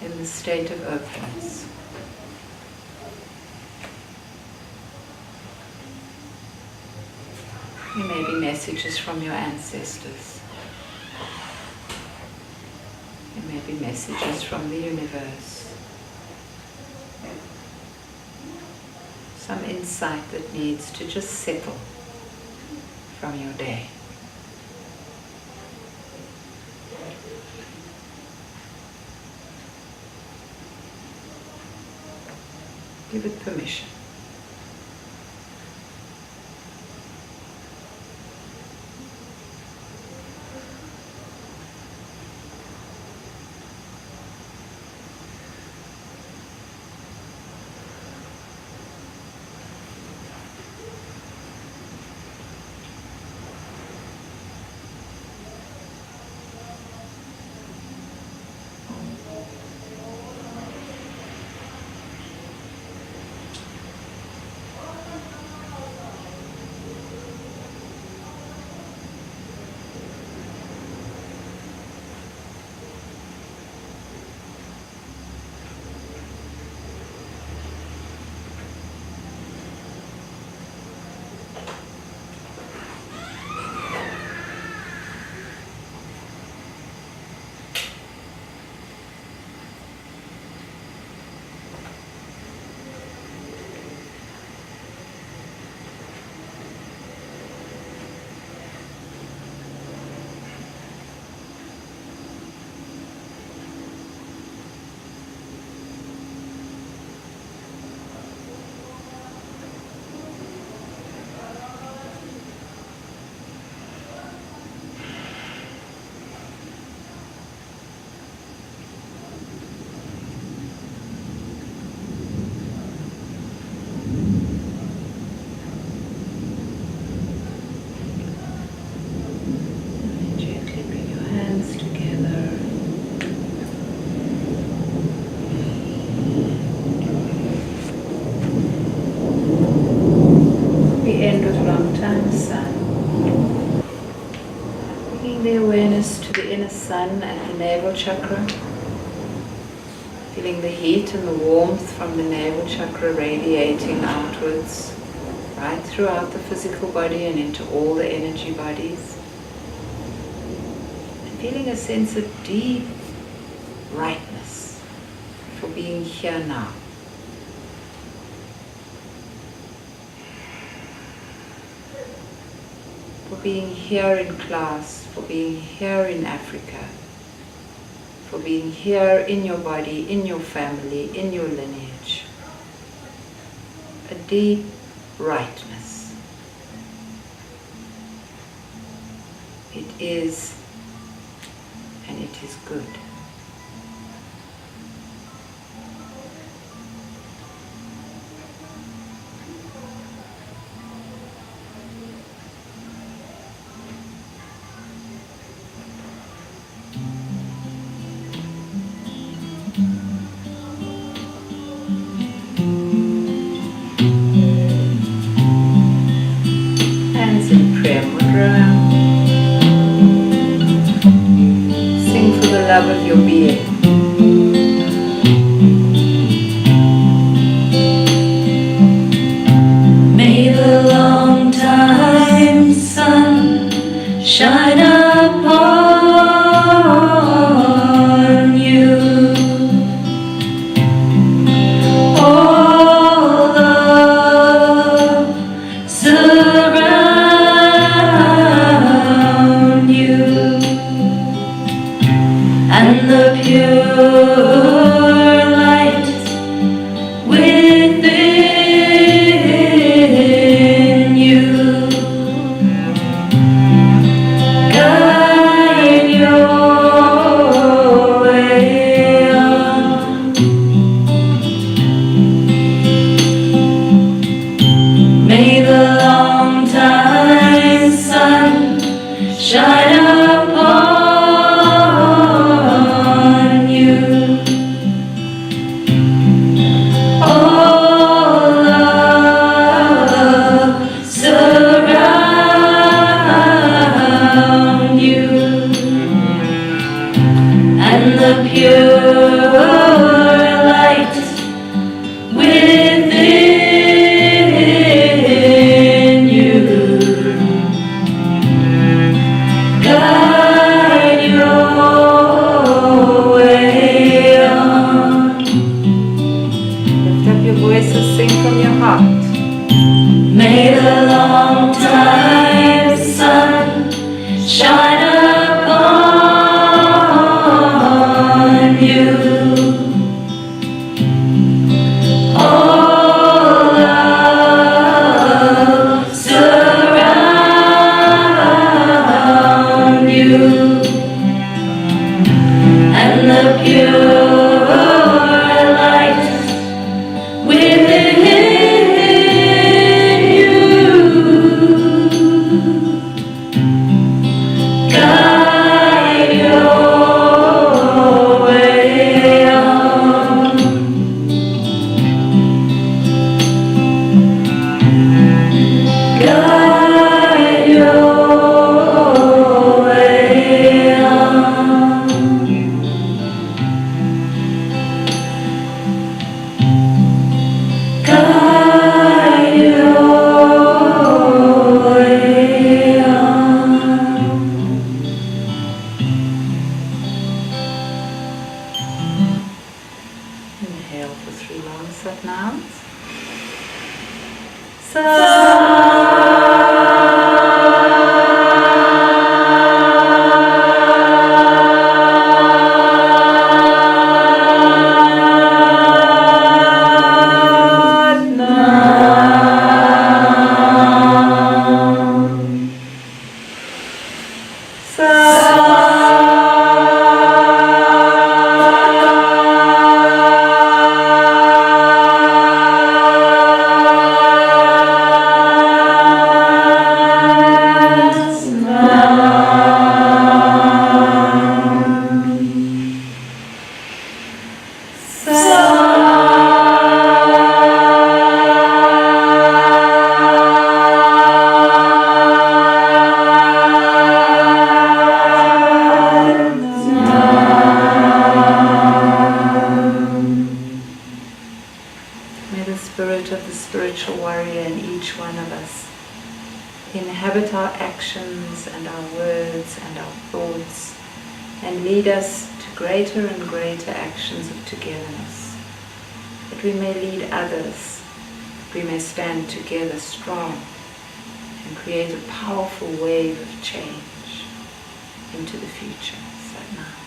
S1: in the state of openness. There may be messages from your ancestors. There may be messages from the universe. Some insight that needs to just settle from your day. Give it permission. awareness to the inner sun at the navel chakra. Feeling the heat and the warmth from the navel chakra radiating outwards, right throughout the physical body and into all the energy bodies. And feeling a sense of deep rightness for being here now. For being here in class, for being here in Africa, for being here in your body, in your family, in your lineage. A deep rightness. It is, and it is good. Hands in prayer mudra. Sing for the love of your being.
S3: May the long time sun shine upon you. All love surround you, and the pure light within you guide
S1: actions and our words and our thoughts, and lead us to greater and greater actions of togetherness, that we may lead others, that we may stand together strong and create a powerful wave of change into the future. So now.